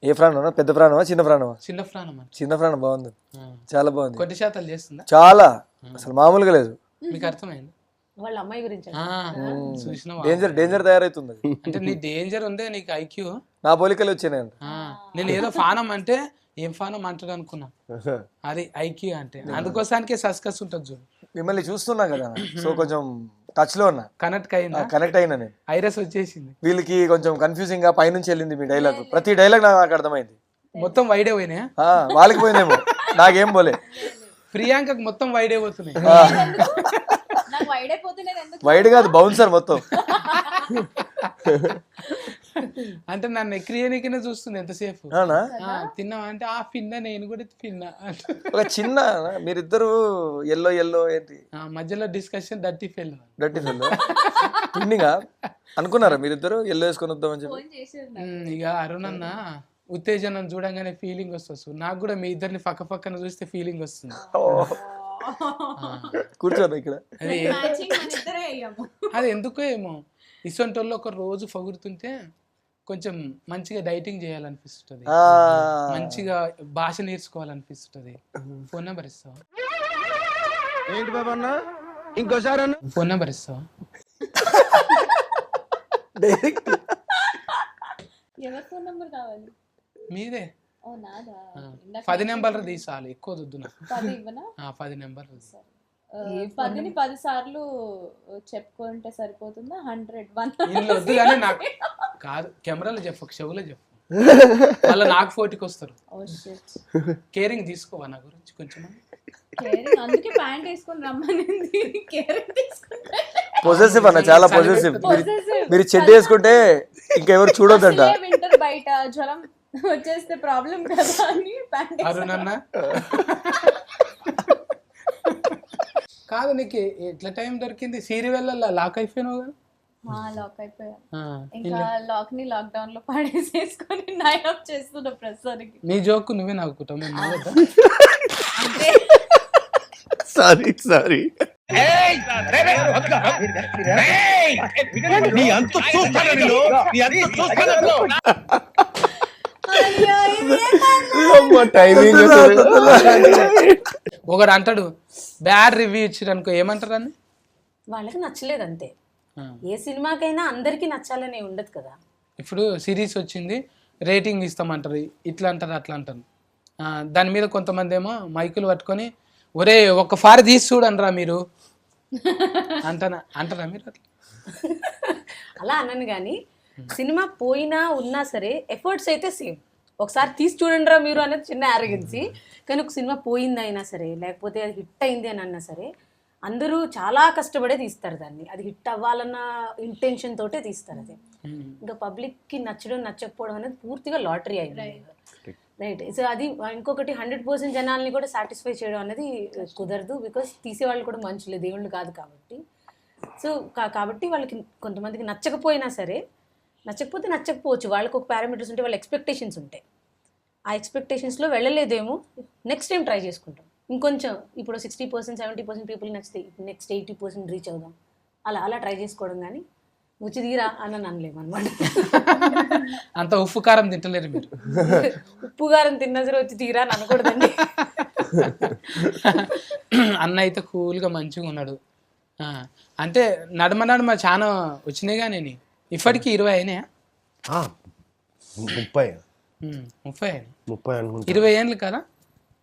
ఏ ప్రాణమా? పెద్ద ప్రాణమా చిన్న ప్రాణమా? చిన్న ప్రాణం అంటే చిన్న ప్రాణం బాగుంది, చాలా బాగుంది. కొద్ది శాతాలు చేస్తుందా? చాలా, అసలు మామూలుగా లేదు. మీకు అర్థమైంది? వాళ్ళ అమ్మాయి గురించి చూసినావా? డేంజర్ తయారవుతుంది. అంటే నీ డేంజర్ ఉందే, నీకు ఐక్యూ. నా పోలికలు వచ్చినాయి. నేను ఏదో ఫానం అంటే ఏం ఫానం అంటాడు అనుకున్నా, అది ఐక్యూ అంటే. అందుకోసానికే సస్కస్ ఉంటుంది చూడు. మిమ్మల్ని చూస్తున్నా కదా, సో కొంచెం టచ్ లో ఉన్నా, కనెక్ట్ అయిందా? కనెక్ట్ అయినా నేను. ఐరస్ వచ్చేసింది. వీళ్ళకి కొంచెం కన్ఫ్యూజింగ్ గా పైనుంచి వెళ్ళింది మీ డైలాగ్. ప్రతి డైలాగ్ నాకు అర్థమైంది. మొత్తం వైడే పోయినాయా? వాళ్ళకి పోయిందేమో, నాకేం పోలే. ప్రియాంకకు మొత్తం వైడే పోతున్నాయి. నాకు వైడ్ అయిపోతే నేను ఎందుకు వైడ్ కాదు, బౌన్సర్ మొత్తం. అంటే నన్ను ఎక్రియనికినే చూస్తుంది ఎంతసేపు. అవునా? తిన్నావా అంటే ఆ పిన్న, నేను కూడా తిన్నా. ఒక చిన్న మీరిద్దరు ఎల్లో ఎల్లో ఏంటి మధ్యలో డిస్కషన్ డర్టీ ఫెల్. డర్టీ ఫెల్ పిండిగా అనుకున్నారా మీరిద్దరు ఎల్లో వేసుకొని వద్దామని చెప్పి? ఫోన్ చేసేది ఇక అరుణ్ అన్న ఉత్తేజనం చూడంగానే ఫీలింగ్ వస్తుంది. నాకు కూడా మీ ఇద్దరిని పక్క పక్కన చూస్తే ఫీలింగ్ వస్తుంది. కూర్చోను ఇక్కడ. అది మ్యాచింగ్ మన ఇద్దరే అయ్యాము. అది ఎందుకో ఏమో, ఇసొంటోళ్ళు ఒక రోజు పొగుడుతుంటే కొంచెం మంచిగా డైటింగ్ చేయాలనిపిస్తుంది, మంచిగా భాష నేర్చుకోవాలనిపిస్తుంది. ఫోన్ నెంబర్ ఇస్తావా? ఏంటి బాబా అన్న ఇంకోసారి అన్న ఫోన్ నెంబర్ ఇస్తావా? డైరెక్ట్ ఎవరి ఫోన్ నెంబర్ కావాలి? మీదే. ఓ నాదా? 10 నెంబర్లు తీసాలి, ఎక్కువ వద్దు నాకు. 10 ఇవ్వనా? 10 నెంబర్లు. 10ని 10 సార్లు చెప్పుకుంటే సరిపోతుందా? 100 ఇంట్లో వద్దు కానీ నాకు కాదు, కెమెరాలో చెప్పు, చెవులో చెప్పు, మళ్ళీ నాకు ఫోటోకి వస్తారు. కేరింగ్ తీసుకోవా నా గురించి కొంచెం? కేరింగ్, అందుకే ప్యాంట్ వేసుకొని రమ్మనింది. కేరింగ్ తీసుకుంటే పొజెసివ్ అన్న, చాలా పొజెసివ్. మీరు చెడ్డ వేసుకుంటే ఇంకెవరు చూడొద్దంట. వింటర్ బయట జ్వరం వచ్చేస్తే ప్రాబ్లం కదా అని ప్యాంట్ అరుణ్ అన్న కాదు, నీకు ఎట్లా టైం దొరికింది? సీరియల్ లాక్ అయిపోయినావు కదా? లాక్ అయిపోయా. ఇంకా లాక్ ని లాక్డౌన్ లో పడేసేసుకొని నైన్ ఆఫ్ చేస్తున్నా ప్రస్తుతానికి. నీ జోక్ నువ్వే నవ్వుకుంటావు, మేము నవ్వద్దా? సారీ ఒకడు అంటాడు బ్యాడ్ రివ్యూ ఇచ్చాడు అనుకో, ఏమంటారు అని? వాళ్ళకి నచ్చలేదు అంతే. ఏ సినిమాకైనా అందరికీ నచ్చాలనే ఉండదు కదా. ఇప్పుడు సిరీస్ వచ్చింది, రేటింగ్ ఇస్తామంటారు, ఇట్లా అంటారు అట్లా అంటారు. దాని మీద కొంతమంది ఏమో మైకులు పట్టుకొని ఒరే ఒక్కసారి తీసి చూడండిరా మీరు అంటారా మీరు? అట్లా అలా అన్నాను కానీ సినిమా పోయినా ఉన్నా సరే ఎఫర్ట్స్ అయితే సేమ్. ఒకసారి తీసి చూడండిరా మీరు అనేది చిన్న ఆరోగెన్సీ. కానీ ఒక సినిమా పోయింది అయినా సరే, లేకపోతే అది హిట్ అయింది అని అన్నా సరే, అందరూ చాలా కష్టపడే తీస్తారు దాన్ని. అది హిట్ అవ్వాలన్న ఇంటెన్షన్ తోటే తీస్తారు. అది ఇంకా పబ్లిక్కి నచ్చడం నచ్చకపోవడం అనేది పూర్తిగా లాటరీ అయింది. రైట్. సో అది ఇంకొకటి 100% జనాల్ని కూడా సాటిస్ఫై చేయడం అనేది కుదరదు. బికాస్ తీసేవాళ్ళు కూడా మనుషులే, దేవుళ్ళు కాదు కాబట్టి. సో కాబట్టి వాళ్ళకి కొంతమందికి నచ్చకపోయినా సరే, నచ్చకపోతే నచ్చకపోవచ్చు, వాళ్ళకి ఒక పారామీటర్స్ ఉంటాయి, వాళ్ళ ఎక్స్పెక్టేషన్స్ ఉంటాయి. ఆ ఎక్స్పెక్టేషన్స్లో వెళ్ళలేదేమో, నెక్స్ట్ టైం ట్రై చేసుకుంటాం ఇంకొంచెం. ఇప్పుడు 60% 70% పీపుల్ నచ్చితే నెక్స్ట్ 80% రీచ్ అవుదాం, అలా ట్రై చేసుకోవడం. కానీ వచ్చి తీరా అని అనలేము అనమాట. అంత ఉప్పు కారం తింటలేరు మీరు. ఉప్పు కారం తిన్నా సరే వచ్చి తీరా అని అనకూడదండి. అన్న అయితే కూల్గా మంచిగా ఉన్నాడు. అంటే నడమ చాలా వచ్చినాయి కానీ ఇప్పటికి 20 అయినాయా? 30 అనుకుంటా. 20 ఏళ్ళు కదా?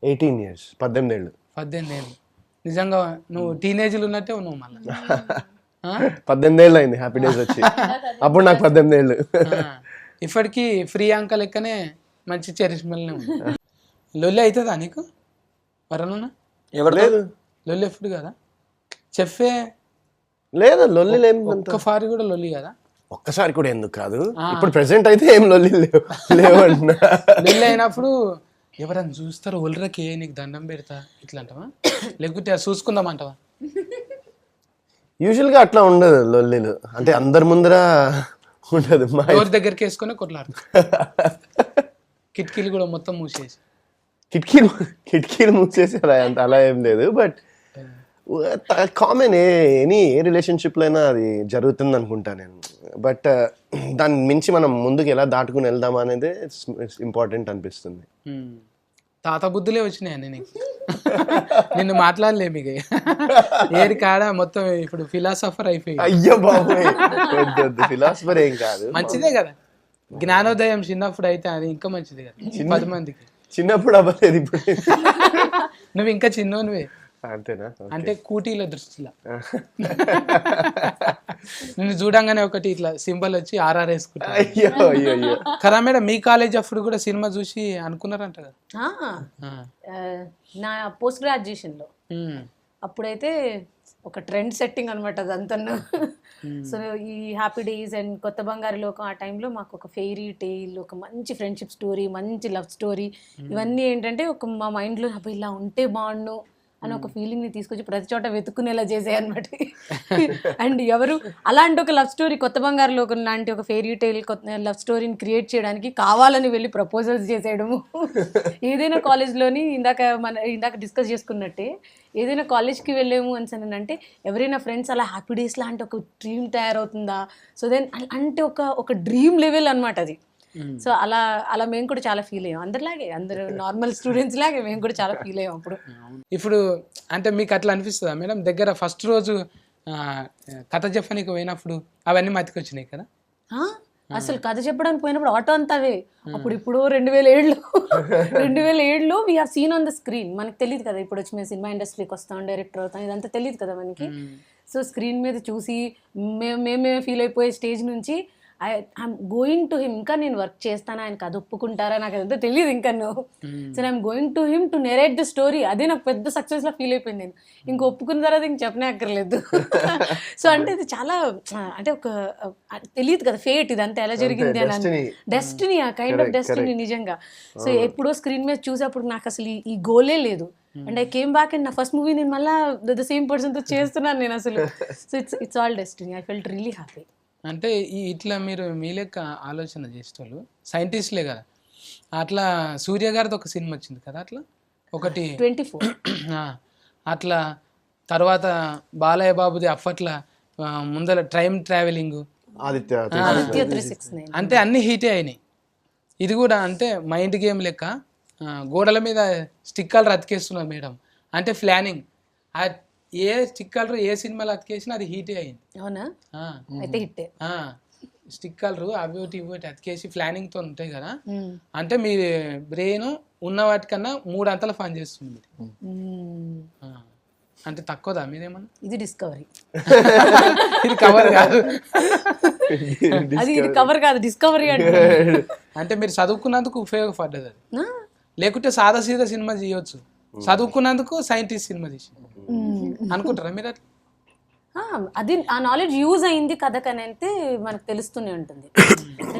18 years, 18 ఏళ్ళు. 18 ఏళ్ళు. నిజంగా నువ్వు టీనేజ్లు ఉన్నట్టే ఉన్నావు మళ్ళీ. 18 ఏళ్ళు అయింది హ్యాపీ డేస్ వచ్చి, అప్పుడు నాకు 18 ఏళ్ళు. ఇప్పటికీ ఫ్రీ అంక లెక్కనే మంచి చరిష్మల్నే ఉంది. లొల్లి అవుతుందా నీకు వరనున్నా? ఎవరు లేదు లొల్లి ఎప్పుడు కదా చెఫే లేదు లొల్లి లేం ఒక్క ఫారి కూడా లొల్లి కదా. ఒక్కసారి కూడా ఎందుకు కాదు, ఇప్పుడు ప్రెసెంట్ అయితే ఏం లొల్లి లేవంటున్నా. లొల్లి అయినప్పుడు ఎవరైనా చూస్తారు ఒళ్ళరకి నీకు దండం పెడతా ఇట్లా అంటావా, లేకపోతే అది చూసుకుందామంటావా? యూజువల్ గా అట్లా ఉండదు లొల్లిలు, అంటే అందరి ముందర ఉండదు. మా డోర్ దగ్గరికి వేసుకొని కొట్లాడతా, కిటికీలు కూడా మొత్తం మూసేసి. కిటికీలు మూసేసి అలా ఏం లేదు, బట్ కామన్ ఏ రిలేషన్షిప్లో అయినా అది జరుగుతుంది అనుకుంటా నేను. బట్ దాన్ని మించి మనం ముందుకు ఎలా దాటుకుని వెళ్దాం అనేది ఇంపార్టెంట్ అనిపిస్తుంది. తాత బుద్ధులే వచ్చినాయి అన్నీ నీకు. నిన్ను మాట్లాడలే మీకు ఏరి కాడ మొత్తం ఇప్పుడు ఫిలాసఫర్ అయిపోయి. అయ్యో బాబోయ్, ఫిలాసఫర్ ఏం కాదు, మంచిదే కదా జ్ఞానోదయం. చిన్నప్పుడు అయితే అది ఇంకా మంచిది కదా 10 మందికి. చిన్నప్పుడు అవ్వలేదు, ఇప్పుడు నువ్వు ఇంకా చిన్నోనివే అంతేనా? అంటే కూటీల దృష్టిలో నిన్ను చూడంగానే ఒకటి ఇట్లా సింబల్ వచ్చి ఆర్ఆర్ వేసుకుంటా. అయ్యో అయ్యో అయ్యో. కదా మేడం, మీ కాలేజ్ అప్పుడు కూడా సినిమా చూసి అనుకున్నారంట కదా? నా పోస్ట్ గ్రాడ్యుయేషన్లో అప్పుడైతే ఒక ట్రెండ్ సెట్టింగ్ అనమాట అదంతా. సో ఈ హ్యాపీ డేస్ అండ్ కొత్త బంగారు లోకం ఆ టైంలో మాకు ఒక ఫెయిరీ టైల్, ఒక మంచి ఫ్రెండ్షిప్ స్టోరీ, మంచి లవ్ స్టోరీ, ఇవన్నీ ఏంటంటే ఒక మా మైండ్లో అబ్బాయి ఇలా ఉంటే బాగుండు అని ఒక ఫీలింగ్ని తీసుకొచ్చి ప్రతి చోట వెతుక్కునేలా చేసాయి అనమాట. అండ్ ఎవరు అలాంటి ఒక లవ్ స్టోరీ, కొత్త బంగారు లోకం లాంటి ఒక ఫెయిరీ టైల్ లవ్ స్టోరీని క్రియేట్ చేయడానికి కావాలని వెళ్ళి ప్రపోజల్స్ చేసేయడము. ఏదైనా కాలేజ్లోని ఇందాక డిస్కస్ చేసుకున్నట్టే, ఏదైనా కాలేజ్కి వెళ్ళాము అని అంటే ఎవరైనా ఫ్రెండ్స్ అలా హ్యాపీ డేస్ లాంటి ఒక డ్రీమ్ తయారవుతుందా, సో దెన్ అంటే ఒక డ్రీమ్ లెవెల్ అనమాట అది. సో అలా మేము కూడా చాలా ఫీల్ అయ్యాం, అందరు నార్మల్ స్టూడెంట్స్ లాగే మేము కూడా చాలా ఫీల్ అయ్యాం అప్పుడు. ఇప్పుడు అంటే మీకు అట్లా అనిపిస్తుందా మేడం, దగ్గర ఫస్ట్ రోజు కథ చెప్పడానికి పోయినప్పుడు అవన్నీ మతికొచ్చినాయి కదా? అసలు కథ చెప్పడానికి పోయినప్పుడు ఆటో అంతా అవే. ఇప్పుడు 2007లో we have seen on the screen. మనకు తెలియదు కదా ఇప్పుడు వచ్చి మేము సినిమా ఇండస్ట్రీకి వస్తాం, డైరెక్టర్ అవుతాం, ఇదంతా తెలియదు కదా మనకి. సో స్క్రీన్ మీద చూసి మేమే ఫీల్ అయిపోయే స్టేజ్ నుంచి ఐఎమ్ గోయింగ్ టు హిమ్, ఇంకా నేను వర్క్ చేస్తాను, ఆయన కథ ఒప్పుకుంటారా నాకు అదంతా తెలియదు ఇంకా. So I'm going to him to narrate the story. అదే నాకు పెద్ద సక్సెస్లా ఫీల్ అయిపోయింది నేను. ఇంక ఒప్పుకున్న తర్వాత ఇంక చెప్పనే అక్కర్లేదు. సో అంటే ఇది చాలా అంటే ఒక తెలియదు కదా ఫేట్ ఇదంతా ఎలా జరిగింది అని, డెస్టినీ, ఆ కైండ్ ఆఫ్ డెస్టినీ నిజంగా. సో ఎప్పుడో స్క్రీన్ మీద చూసేప్పుడు నాకు అసలు ఈ గోలే లేదు. And I came back and నా ఫస్ట్ మూవీ నేను మళ్ళీ ద సేమ్ పర్సన్తో చేస్తున్నాను నేను అసలు. So it's all destiny. I felt really happy. అంటే ఇట్లా మీరు మీ లెక్క ఆలోచన చేసేవాళ్ళు సైంటిస్ట్లే కదా, అట్లా సూర్య గారిది ఒక సినిమా వచ్చింది కదా, అట్లా ఒకటి 24 అట్లా తర్వాత బాలయ్య బాబుది అప్పట్లా ముందర టైం ట్రావెలింగ్, ఆదిత్య 369 అంటే అన్ని హీటే అయినాయి. ఇది కూడా అంటే మైండ్ గేమ్ లెక్క గోడల మీద స్టిక్కర్లు అతికేస్తున్నారు మేడం. అంటే ప్లానింగ్, ఏ స్టిక్కర్లు ఏ సినిమాలు అతికేసినా అది హీటే అయింది. అవునా? అయితే హిట్టే. స్టిక్కర్లు అవి ఒకటి అతికేసి ప్లానింగ్తో ఉంటాయి కదా, అంటే మీ బ్రెయిన్ ఉన్న వాటికన్నా 3 అంతల పని చేస్తుంది. అంటే తక్కువదా మీరేమన్నా? ఇది డిస్కవరీ. ఇది కవర్ కాదు, ఇది కవర్ కాదు, డిస్కవరీ అంటే మీరు చదువుకున్నందుకు ఉపయోగపడ్డది అది. లేకుంటే సాదా సీదా సినిమా చేయొచ్చు, చదువుకున్నందుకు సైంటిస్ట్ సినిమా తీసి అనుకుంటారా మీరు అట్లా? అది ఆ నాలెడ్జ్ యూజ్ అయింది కథకని అయితే మనకు తెలుస్తూనే ఉంటుంది.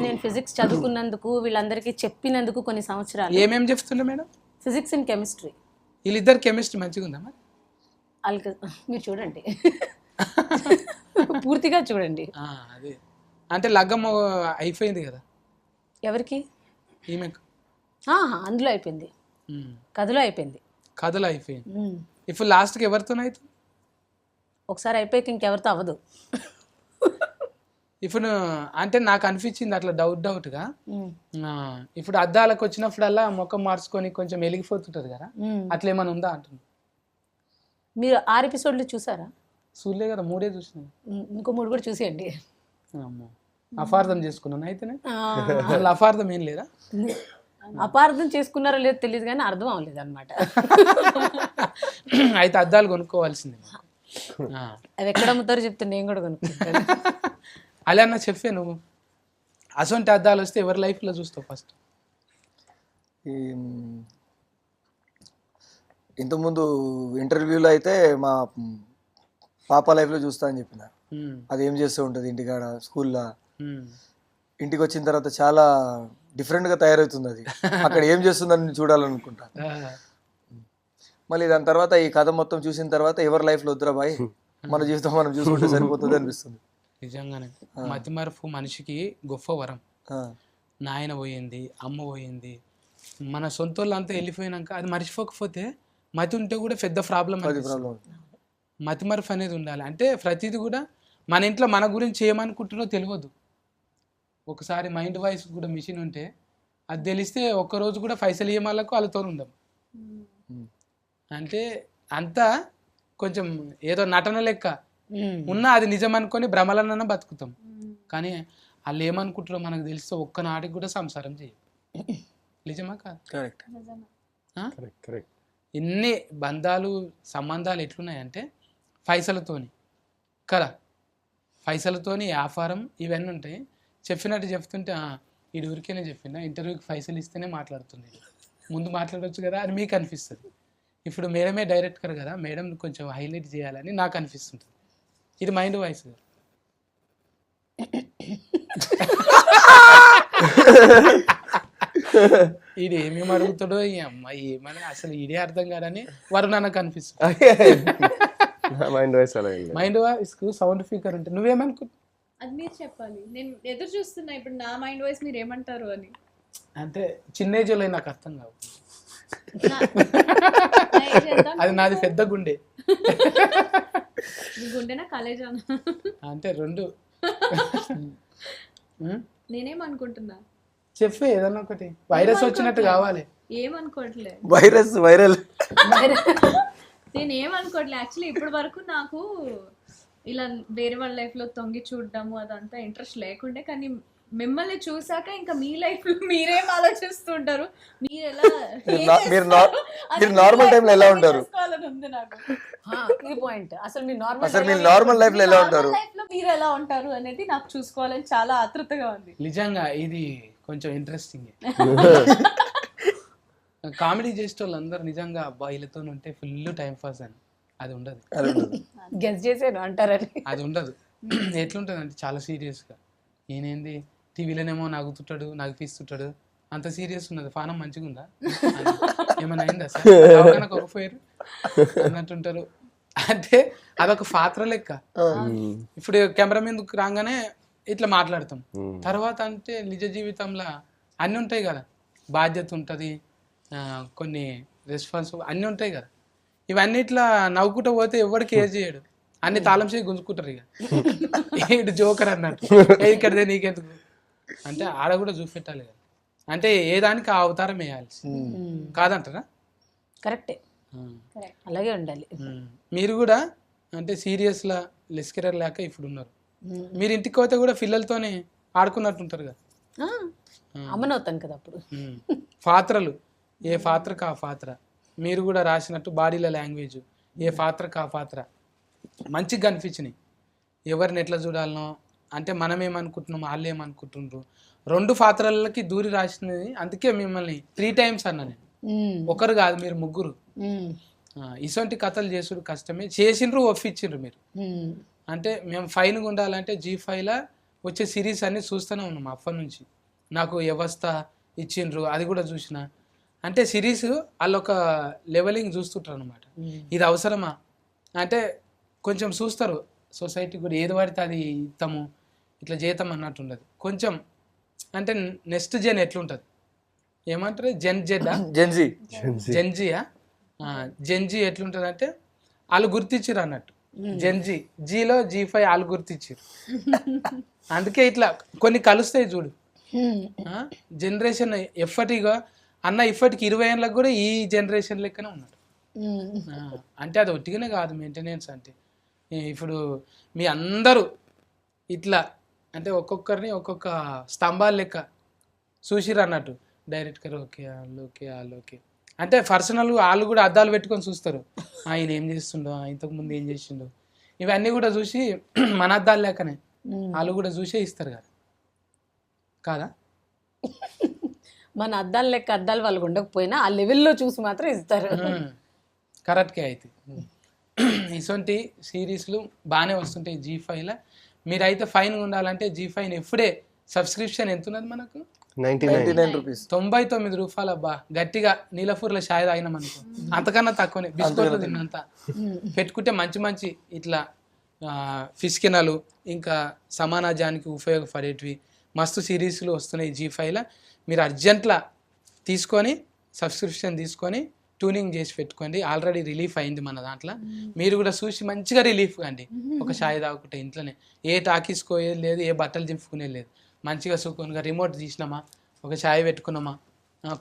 నేను ఫిజిక్స్ చదువుకున్నందుకు, వీళ్ళందరికీ చెప్పినందుకు కొన్ని సంవత్సరాలు. ఏమేమి చెప్తుండే మేడం? Physics and chemistry. వీళ్ళిద్దరు కెమిస్ట్రీ మంచిగా ఉందా మరి? మీరు చూడండి, పూర్తిగా చూడండి. అదే అంటే లగ్గం అయిపోయింది కదా ఎవరికి? ఈమెకు. అందులో అయిపోయింది, కథలో అయిపోయింది. కథలో అయిపోయింది. ఇప్పుడు లాస్ట్కి ఎవరితోనైతే ఒకసారి అయిపోయాక ఇంకెవరితో అవ్వదు. ఇప్పుడు అంటే నాకు అనిపించింది అట్లా డౌట్గా, ఇప్పుడు అద్దాలకు వచ్చినప్పుడల్లా ముఖం మార్చుకొని కొంచెం వెలిగిపోతుంటది కదా, అట్లా ఏమైనా ఉందా అంటున్నా. మీరు 6 ఎపిసోడ్లు చూసారా? చూడలే కదా, 3 చూసినాను. ఇంకో 3 కూడా చూసేయండి. అమ్మో, అపార్థం చేసుకున్నాను అయితేనే. అసలు అపార్థం ఏం లేదా? అపార్థం చేసుకున్నారో లేదో తెలియదు కానీ అర్థం అవ్వలేదు అనమాట. అయితే అద్దాలు కొనుక్కోవాల్సింది. అవి ఎక్కడ అమ్ముతారో చెప్తే నేను కూడా కొనుక్కుంటాను. అలా అన్న చెప్పే నువ్వు అసొంటి అద్దాలు వస్తే ఎవరి లైఫ్లో చూస్తావు ఫస్ట్? ఇంతకుముందు ఇంటర్వ్యూలో అయితే మా పాప లైఫ్లో చూస్తా అని చెప్పిన. అది ఏం చేస్తూ ఉంటుంది ఇంటికాడ, స్కూల్లో. ఇంటికి వచ్చిన తర్వాత చాలా డిఫరెంట్గా తయారవుతుంది. అది అక్కడ ఏం చేస్తుందని చూడాలనుకుంటా. మళ్ళీ దాని తర్వాత ఈ కథ మొత్తం చూసిన తర్వాత ఎవరి లైఫ్లో వద్దురా బాయ్, మన జీవితం మనం చూసుకుంటే సరిపోతుంది అనిపిస్తుంది. నిజంగానే మతిమరుపు మనిషికి గొప్ప వరం. నాయన పోయింది, అమ్మ పోయింది, మన సొంత వాళ్ళంతా వెళ్ళిపోయినాక అది మర్చిపోకపోతే మతి ఉంటే కూడా పెద్ద ప్రాబ్లం. మతిమరుపు అనేది ఉండాలి. అంటే ప్రతిదీ కూడా మన ఇంట్లో మన గురించి ఏమనుకుంటున్నో తెలియదు. ఒకసారి మైండ్ వాయిస్ కూడా మిషన్ ఉంటే అది తెలిస్తే ఒక్కరోజు కూడా పైసలు ఇయ్యమాలకు వాళ్ళతో ఉండం. అంటే అంతా కొంచెం ఏదో నటన లెక్క ఉన్నా అది నిజం అనుకొని భ్రమలన్న బతుకుతాం. కానీ వాళ్ళు ఏమనుకుంటారో మనకు తెలిస్తే ఒక్కనాటికి కూడా సంసారం చేయం. నిజమా కాదు? కరెక్ట్. ఇన్ని బంధాలు సంబంధాలు ఎట్లున్నాయంటే పైసలతోని కదా, పైసలతోని వ్యాపారం ఇవన్నీ ఉంటాయి. చెప్పినట్టు చెప్తుంటే ఈ ఊరికేనే చెప్పిన, ఇంటర్వ్యూకి పైసలు ఇస్తేనే మాట్లాడుతుంది, ముందు మాట్లాడవచ్చు కదా అని మీకు అనిపిస్తుంది. ఇప్పుడు మేడమే డైరెక్టర్ కదా, మేడం కొంచెం హైలైట్ చేయాలని నాకు అనిపిస్తుంటుంది. ఇది మైండ్ వాయిస్. ఇది ఏమేమి అడుగుతాడో ఈ అమ్మాయి ఏమని అసలు ఇదే అర్థం కాదని వారు నాకు అనిపిస్తుంది. మైండ్ వాయిస్ కు సౌండ్ స్పీకర్ ఉంటే నువ్వేమనుకుంటా? అది మీరు చెప్పాలి, నేను ఎదురు చూస్తున్నా ఇప్పుడు నా మైండ్ వాయిస్ మీరు ఏమంటారు అని. అంటే చిన్న ఏజ్లో నాకు అర్థం కావు. అది నాది పెద్ద గుండె. గుండెనా కాలేజా? అంటే రెండు. నేనేమనుకుంటున్నా చెప్పే ఏదన్నా ఒకటి. వైరస్ వచ్చినట్టు కావాలి. ఏమనుకోవట్లే, వైరల్ నేను ఏమనుకోవట్లే. యాక్చువల్లీ ఇప్పటి వరకు నాకు ఇలా వేరే వాళ్ళ లైఫ్ లో తొంగి చూడడము అదంతా ఇంట్రెస్ట్ లేకుండే. కానీ మిమ్మల్ని చూసాక ఇంకా మీ లైఫ్ లో మీరేం ఆలోచిస్తుంటారు, మీరు ఎలా మీరు నార్మల్ టైంలో ఎలా ఉంటారు ఉంది నాకు. ఇది పాయింట్. అసలు మీ నార్మల్ లైఫ్ లో ఎలా ఉంటారు, లైఫ్ లో మీరు ఎలా ఉంటారు అనేది నాకు చూసుకోవాలని చాలా ఆతృతగా ఉంది. నిజంగా ఇది కొంచెం ఇంట్రెస్టింగ్. కామెడీ చేసే వాళ్ళందరూ నిజంగా అబ్బాయిలతో ఉంటే ఫుల్ టైం పాస్ అని అది ఉండదు. గెస్ చేసాను అంటారని అది ఉండదు. ఎట్లుంటుంది అంటే చాలా సీరియస్గా, నేనేంది టీవీలోనేమో నవ్వుతుంటాడు, నవ్విస్తుంటాడు, అంత సీరియస్ ఉన్నది. పానం మంచిగా ఉందా, ఏమైనా అయిందా సార్, కొరపోయారు అన్నట్టుంటారు. అంటే అదొక పాత్ర లెక్క. ఇప్పుడు కెమెరా మీదకి రాగానే ఇట్లా మాట్లాడతాం. తర్వాత అంటే నిజ జీవితంలో అన్నీ ఉంటాయి కదా, బాధ్యత ఉంటుంది, కొన్ని రెస్పాన్సిబుల్ అన్నీ ఉంటాయి కదా. ఇవన్నీ ఇట్లా నవ్వుకుంటూ పోతే ఎవరికి కేర్ చేయడు, అన్ని తాళం చేసి గుంజుకుంటారు. ఇక ఇటు జోకర్ అన్నట్టు, ఇక్కడదే నీకెందుకు అంటే ఆడ కూడా చూపెట్టాలి కదా. అంటే ఏ దానికి ఆ అవతారం వేయాలి కాదంటారా? కరెక్టే, అలాగే ఉండాలి. మీరు కూడా అంటే సీరియస్లా లెస్కరర్ లేక ఇప్పుడు ఉన్నారు. మీరు ఇంటికి పోతే కూడా పిల్లలతోనే ఆడుకున్నట్టుంటారు కదా. అమ్మనవుతాను కదా అప్పుడు. పాత్రలు ఏ పాత్రకు ఆ పాత్ర, మీరు కూడా రాసినట్టు బాడీల లాంగ్వేజ్ ఏ పాత్రకు ఆ పాత్ర మంచిగా కనిపించినాయి. ఎవరిని ఎట్లా చూడాలనో అంటే మనం ఏమనుకుంటున్నాం, వాళ్ళు ఏమనుకుంటుండ్రు, రెండు పాత్రలకి దూరి రాసినది. అందుకే మిమ్మల్ని 3 times అన్నా నేను, ఒకరు కాదు మీరు ముగ్గురు. ఇటువంటి కథలు చేసుడు కష్టమే, చేసిండ్రు ఒప్పించిండ్రు మీరు. అంటే మేము ఫైన్గా ఉండాలంటే G5లా వచ్చే సిరీస్ అన్ని చూస్తూనే ఉన్నాం అప్పటి నుంచి. నాకు వ్యవస్థ ఇచ్చిండ్రు, అది కూడా చూసిన. అంటే సిరీస్ వాళ్ళు ఒక లెవెలింగ్ చూస్తుంటారు అనమాట. ఇది అవసరమా అంటే కొంచెం చూస్తారు. సొసైటీ కూడా ఏది పడితే అది ఇస్తాము, ఇట్లా చేద్దాం అన్నట్టు ఉండదు. కొంచెం అంటే నెక్స్ట్ జెన్ ఎట్లుంటుంది ఏమంటారు, జెన్జీయా జెన్జీ ఎట్లుంటుంది అంటే వాళ్ళు గుర్తించారు అన్నట్టు. జెన్జీ జీలో G5 వాళ్ళు గుర్తించారు. అందుకే ఇట్లా కొన్ని కలుస్తాయి చూడు. జనరేషన్ ఎప్పటిగా అన్న ఇప్పటికి 20 ఏళ్ళకి కూడా ఈ జనరేషన్ లెక్కనే ఉన్నాడు. అంటే అది ఒట్టిగానే కాదు మెయింటెనెన్స్. అంటే ఇప్పుడు మీ అందరూ ఇట్లా అంటే ఒక్కొక్కరిని ఒక్కొక్క స్తంభాలు లెక్క చూసిరు అన్నట్టు. డైరెక్ట్గా ఓకే వాళ్ళు ఓకే వాళ్ళు ఓకే అంటే పర్సనల్ వాళ్ళు కూడా అద్దాలు పెట్టుకొని చూస్తారు, ఆయన ఏం చేస్తుండో, ఇంతకుముందు ఏం చేసిండో, ఇవన్నీ కూడా చూసి మన అద్దాలు లేకనే వాళ్ళు కూడా చూసే ఇస్తారు కదా. కాదా? మన అద్దాలు లెక్క అద్దాలు వాళ్ళకు ఉండకపోయినా ఆ లెవెల్లో చూసి మాత్రం ఇస్తారు. కరెక్ట్గా అయితే ఇటువంటి సిరీస్లు బాగానే వస్తుంటాయి G5లో. మీరైతే ఫైన్ ఉండాలంటే G5 ఎప్పుడే సబ్స్క్రిప్షన్ ఎంత ఉన్నది మనకు? 99 రూపీస్. 99 రూపాయలు. అబ్బా, గట్టిగా నీలపూర్లో షాయ్ తాగినాం అనుకో, అంతకన్నా తక్కువనే బిస్కెట్లు తిన్నంత పెట్టుకుంటే మంచి మంచి ఇట్లా ఫిష్కినలు ఇంకా సమాజానికి ఉపయోగపడేటివి మస్తు సిరీస్లు వస్తున్నాయి G5లో. మీరు అర్జెంట్లా తీసుకొని సబ్స్క్రిప్షన్ తీసుకొని ట్యూనింగ్ చేసి పెట్టుకోండి. ఆల్రెడీ రిలీఫ్ అయింది మన దాంట్లో. మీరు కూడా చూసి మంచిగా రిలీఫ్ కండి. ఒక షాయి తాగుకుంటే ఇంట్లోనే ఏ టాకీసుకోయేది లేదు, ఏ బట్టలు చింపుకునేది లేదు. మంచిగా సుఖంగా రిమోట్ తీసినామా, ఒక ఛాయ్ పెట్టుకున్నామా,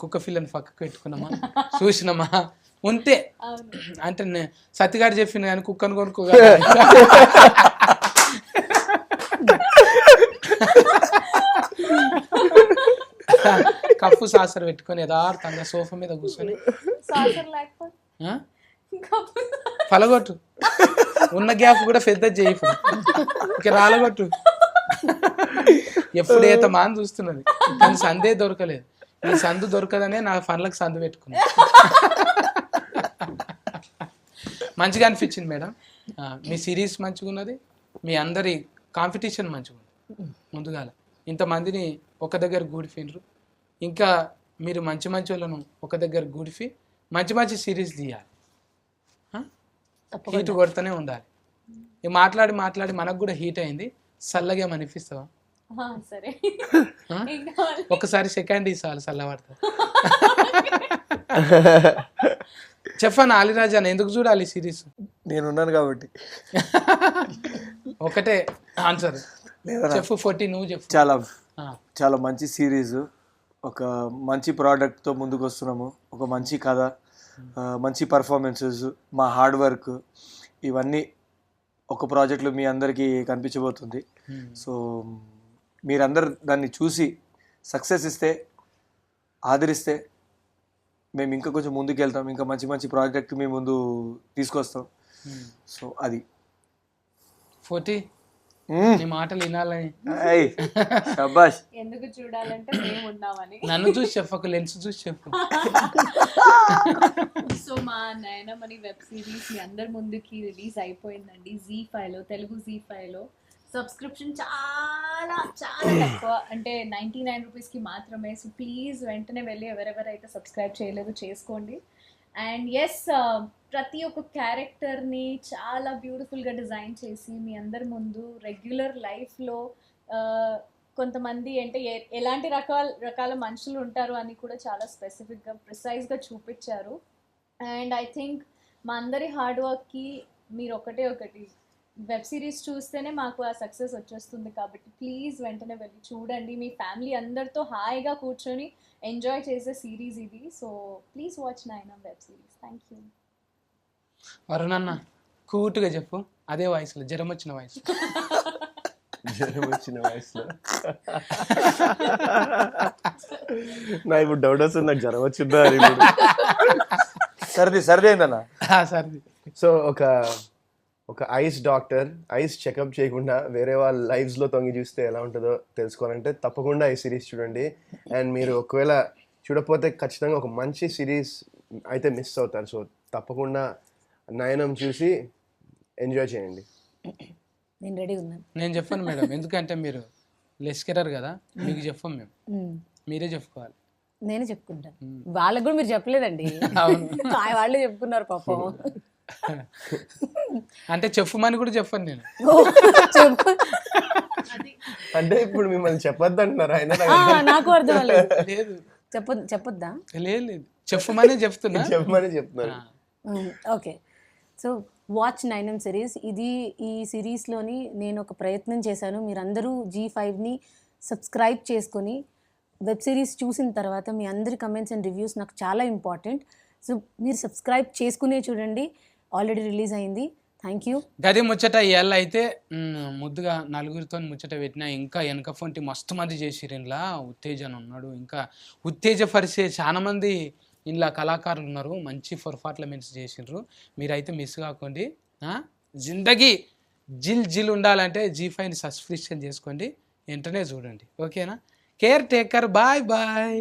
కుక్క పిల్లని పక్కకు పెట్టుకున్నామా, చూసినామా ఉంటే. అంటే సత్తిగారు చెప్పిన కానీ కుక్కను కొనుక్కోగా కప్పు సాసర్ పెట్టుకొని యథార్థంగా సోఫా మీద కూర్చొని పలగొట్టు, ఉన్న గ్యాప్ కూడా పెద్ద చేయి, ఇక రాలగొట్టు. ఎప్పుడు ఏత మాని చూస్తున్నది కానీ సందే దొరకలేదు. ఈ సందు దొరకదనే నా పనులకు సందు పెట్టుకున్నా. మంచిగా అనిపించింది మేడం. మీ సిరీస్ మంచిగా ఉన్నది, మీ అందరి కాంపిటీషన్ మంచిగా ఉంది. ముందుగాల ఇంతమందిని ఒక దగ్గర గూడిఫిండ్రు. ఇంకా మీరు మంచి మంచి వాళ్ళను ఒక దగ్గర గూడిఫి మంచి మంచి సిరీస్ తీయాలి. హీట్ కొడుతూనే ఉండాలి. మాట్లాడి మాట్లాడి మనకు కూడా హీట్ అయింది. చల్లగా అనిపిస్తావా? సరే, ఒకసారి సెకండ్ ఇసాలి చల్లబడతా. చెప్పాను అలీరాజా, ఎందుకు చూడాలి సిరీస్? నేనున్నాను కాబట్టి. ఒకటే ఆన్సర్ చెప్పు. 40 నువ్వు చెప్పు. చాలా మంచి సిరీస్, ఒక మంచి ప్రోడక్ట్తో ముందుకు వస్తున్నాము. ఒక మంచి కథ, మంచి పర్ఫార్మెన్సెస్, మా హార్డ్ వర్క్, ఇవన్నీ ఒక ప్రాజెక్ట్లో మీ అందరికీ కనిపించబోతుంది. సో మీరందరు దాన్ని చూసి సక్సెస్ ఇస్తే, ఆదరిస్తే మేము ఇంకా కొంచెం ముందుకు వెళ్తాం, ఇంకా మంచి మంచి ప్రాజెక్ట్ మీ ముందు తీసుకొస్తాం. సో అది 40 నీ మాటలు వినాలని. శభాష్. ఎందుకు చూడాలంటే మేము ఉన్నామని. నన్ను చూసి చెప్పకు, లెన్స్ చూసి చెప్పు. సో మా నయనమణి వెబ్ సిరీస్ మీ అందరి ముందుకి రిలీజ్ అయిపోయిందండి Z5లో, తెలుగు Z5లో. సబ్స్క్రిప్షన్ చాలా చాలా తక్కువ, అంటే 99 రూపీస్కి మాత్రమే. సో ప్లీజ్ వెంటనే వెళ్ళి ఎవరెవరైతే సబ్స్క్రైబ్ చేయలేదు చేసుకోండి. అండ్ ఎస్, ప్రతి ఒక్క క్యారెక్టర్ని చాలా బ్యూటిఫుల్గా డిజైన్ చేసి మీ అందరి ముందు రెగ్యులర్ లైఫ్లో కొంతమంది అంటే ఎలాంటి రకాల మనుషులు ఉంటారు అని కూడా చాలా స్పెసిఫిక్గా ప్రిసైజ్గా చూపించారు. అండ్ ఐ థింక్ మా అందరి హార్డ్ వర్క్కి మీరు ఒకటి వెబ్ సిరీస్ చూస్తేనే మాకు ఆ సక్సెస్ వచ్చేస్తుంది. కాబట్టి ప్లీజ్ వెంటనే వెళ్ళి చూడండి. మీ ఫ్యామిలీ అందరితో హాయిగా కూర్చొని ఎంజాయ్ చేసే సిరీస్ ఇది. So please watch Naina web series. Thank you. వరుణన్న కూటుగా చెప్పు, అదే వయసులో, జ్వరం వచ్చిన వయసు. నా ఇప్పుడు డౌట్ వస్తుంది, నాకు జ్వరం వచ్చిందా అని. సర్ది అయిందన్న. సర్ది. సో ఒక ఐస్ డాక్టర్ ఐస్ చెకప్ చేయకుండా వేరే వాళ్ళ లైఫ్స్లో తొంగి చూస్తే ఎలా ఉంటుందో తెలుసుకోవాలంటే తప్పకుండా ఈ సిరీస్ చూడండి. అండ్ మీరు ఒకవేళ చూడకపోతే ఖచ్చితంగా ఒక మంచి సిరీస్ అయితే మిస్ అవుతారు. సో తప్పకుండా నయనం చూసి ఎంజాయ్ చేయండి. నేను రెడీ ఉన్నాను. నేను చెప్పాను మేడం, ఎందుకంటే మీరు లెస్కెరర్ కదా, మీకు చెప్పాం మేము, మీరే చెప్పుకోవాలి. నేనే చెప్పుకుంటాను. వాళ్ళకు కూడా మీరు చెప్పలేదండి, వాళ్ళే చెప్పుకున్నారు పాపం. అంటే చెప్పమని కూడా చెప్పాను నేను. అంటే ఇప్పుడు మిమ్మల్ని చెప్పొద్దు అంటున్నారు ఆయన. నాకు అర్థం లేదు, చెప్పొద్దా? లేదు, చెప్పమని చెప్తున్నారు. Okay, so watch Nainam series. ఈ సిరీస్లోని నేను ఒక ప్రయత్నం చేశాను. మీరందరూ G5ని సబ్స్క్రైబ్ చేసుకొని వెబ్ సిరీస్ చూసిన తర్వాత మీ అందరి కమెంట్స్ అండ్ రివ్యూస్ నాకు చాలా ఇంపార్టెంట్. సో మీరు సబ్స్క్రైబ్ చేసుకునే చూడండి, ఆల్రెడీ రిలీజ్ అయింది. Thank you. గది ముచ్చట ఇవాళ అయితే ముద్దుగా నలుగురితో ముచ్చట పెట్టినా. ఇంకా వెనక ఫోన్టి మస్తు మంది చేసిరు. ఇంట్లో ఉత్తేజన ఉన్నాడు, ఇంకా ఉత్తేజపరిచే చాలా మంది ఇంట్లో కళాకారులు ఉన్నారు. మంచి పర్ఫార్మెన్స్ చేసిండ్రు. మీరైతే మిస్ కాకండి. జిందగీ జిల్ ఉండాలంటే G5ని సబ్స్క్రిప్షన్ చేసుకోండి, వెంటనే చూడండి. ఓకేనా? Caretaker, bye bye.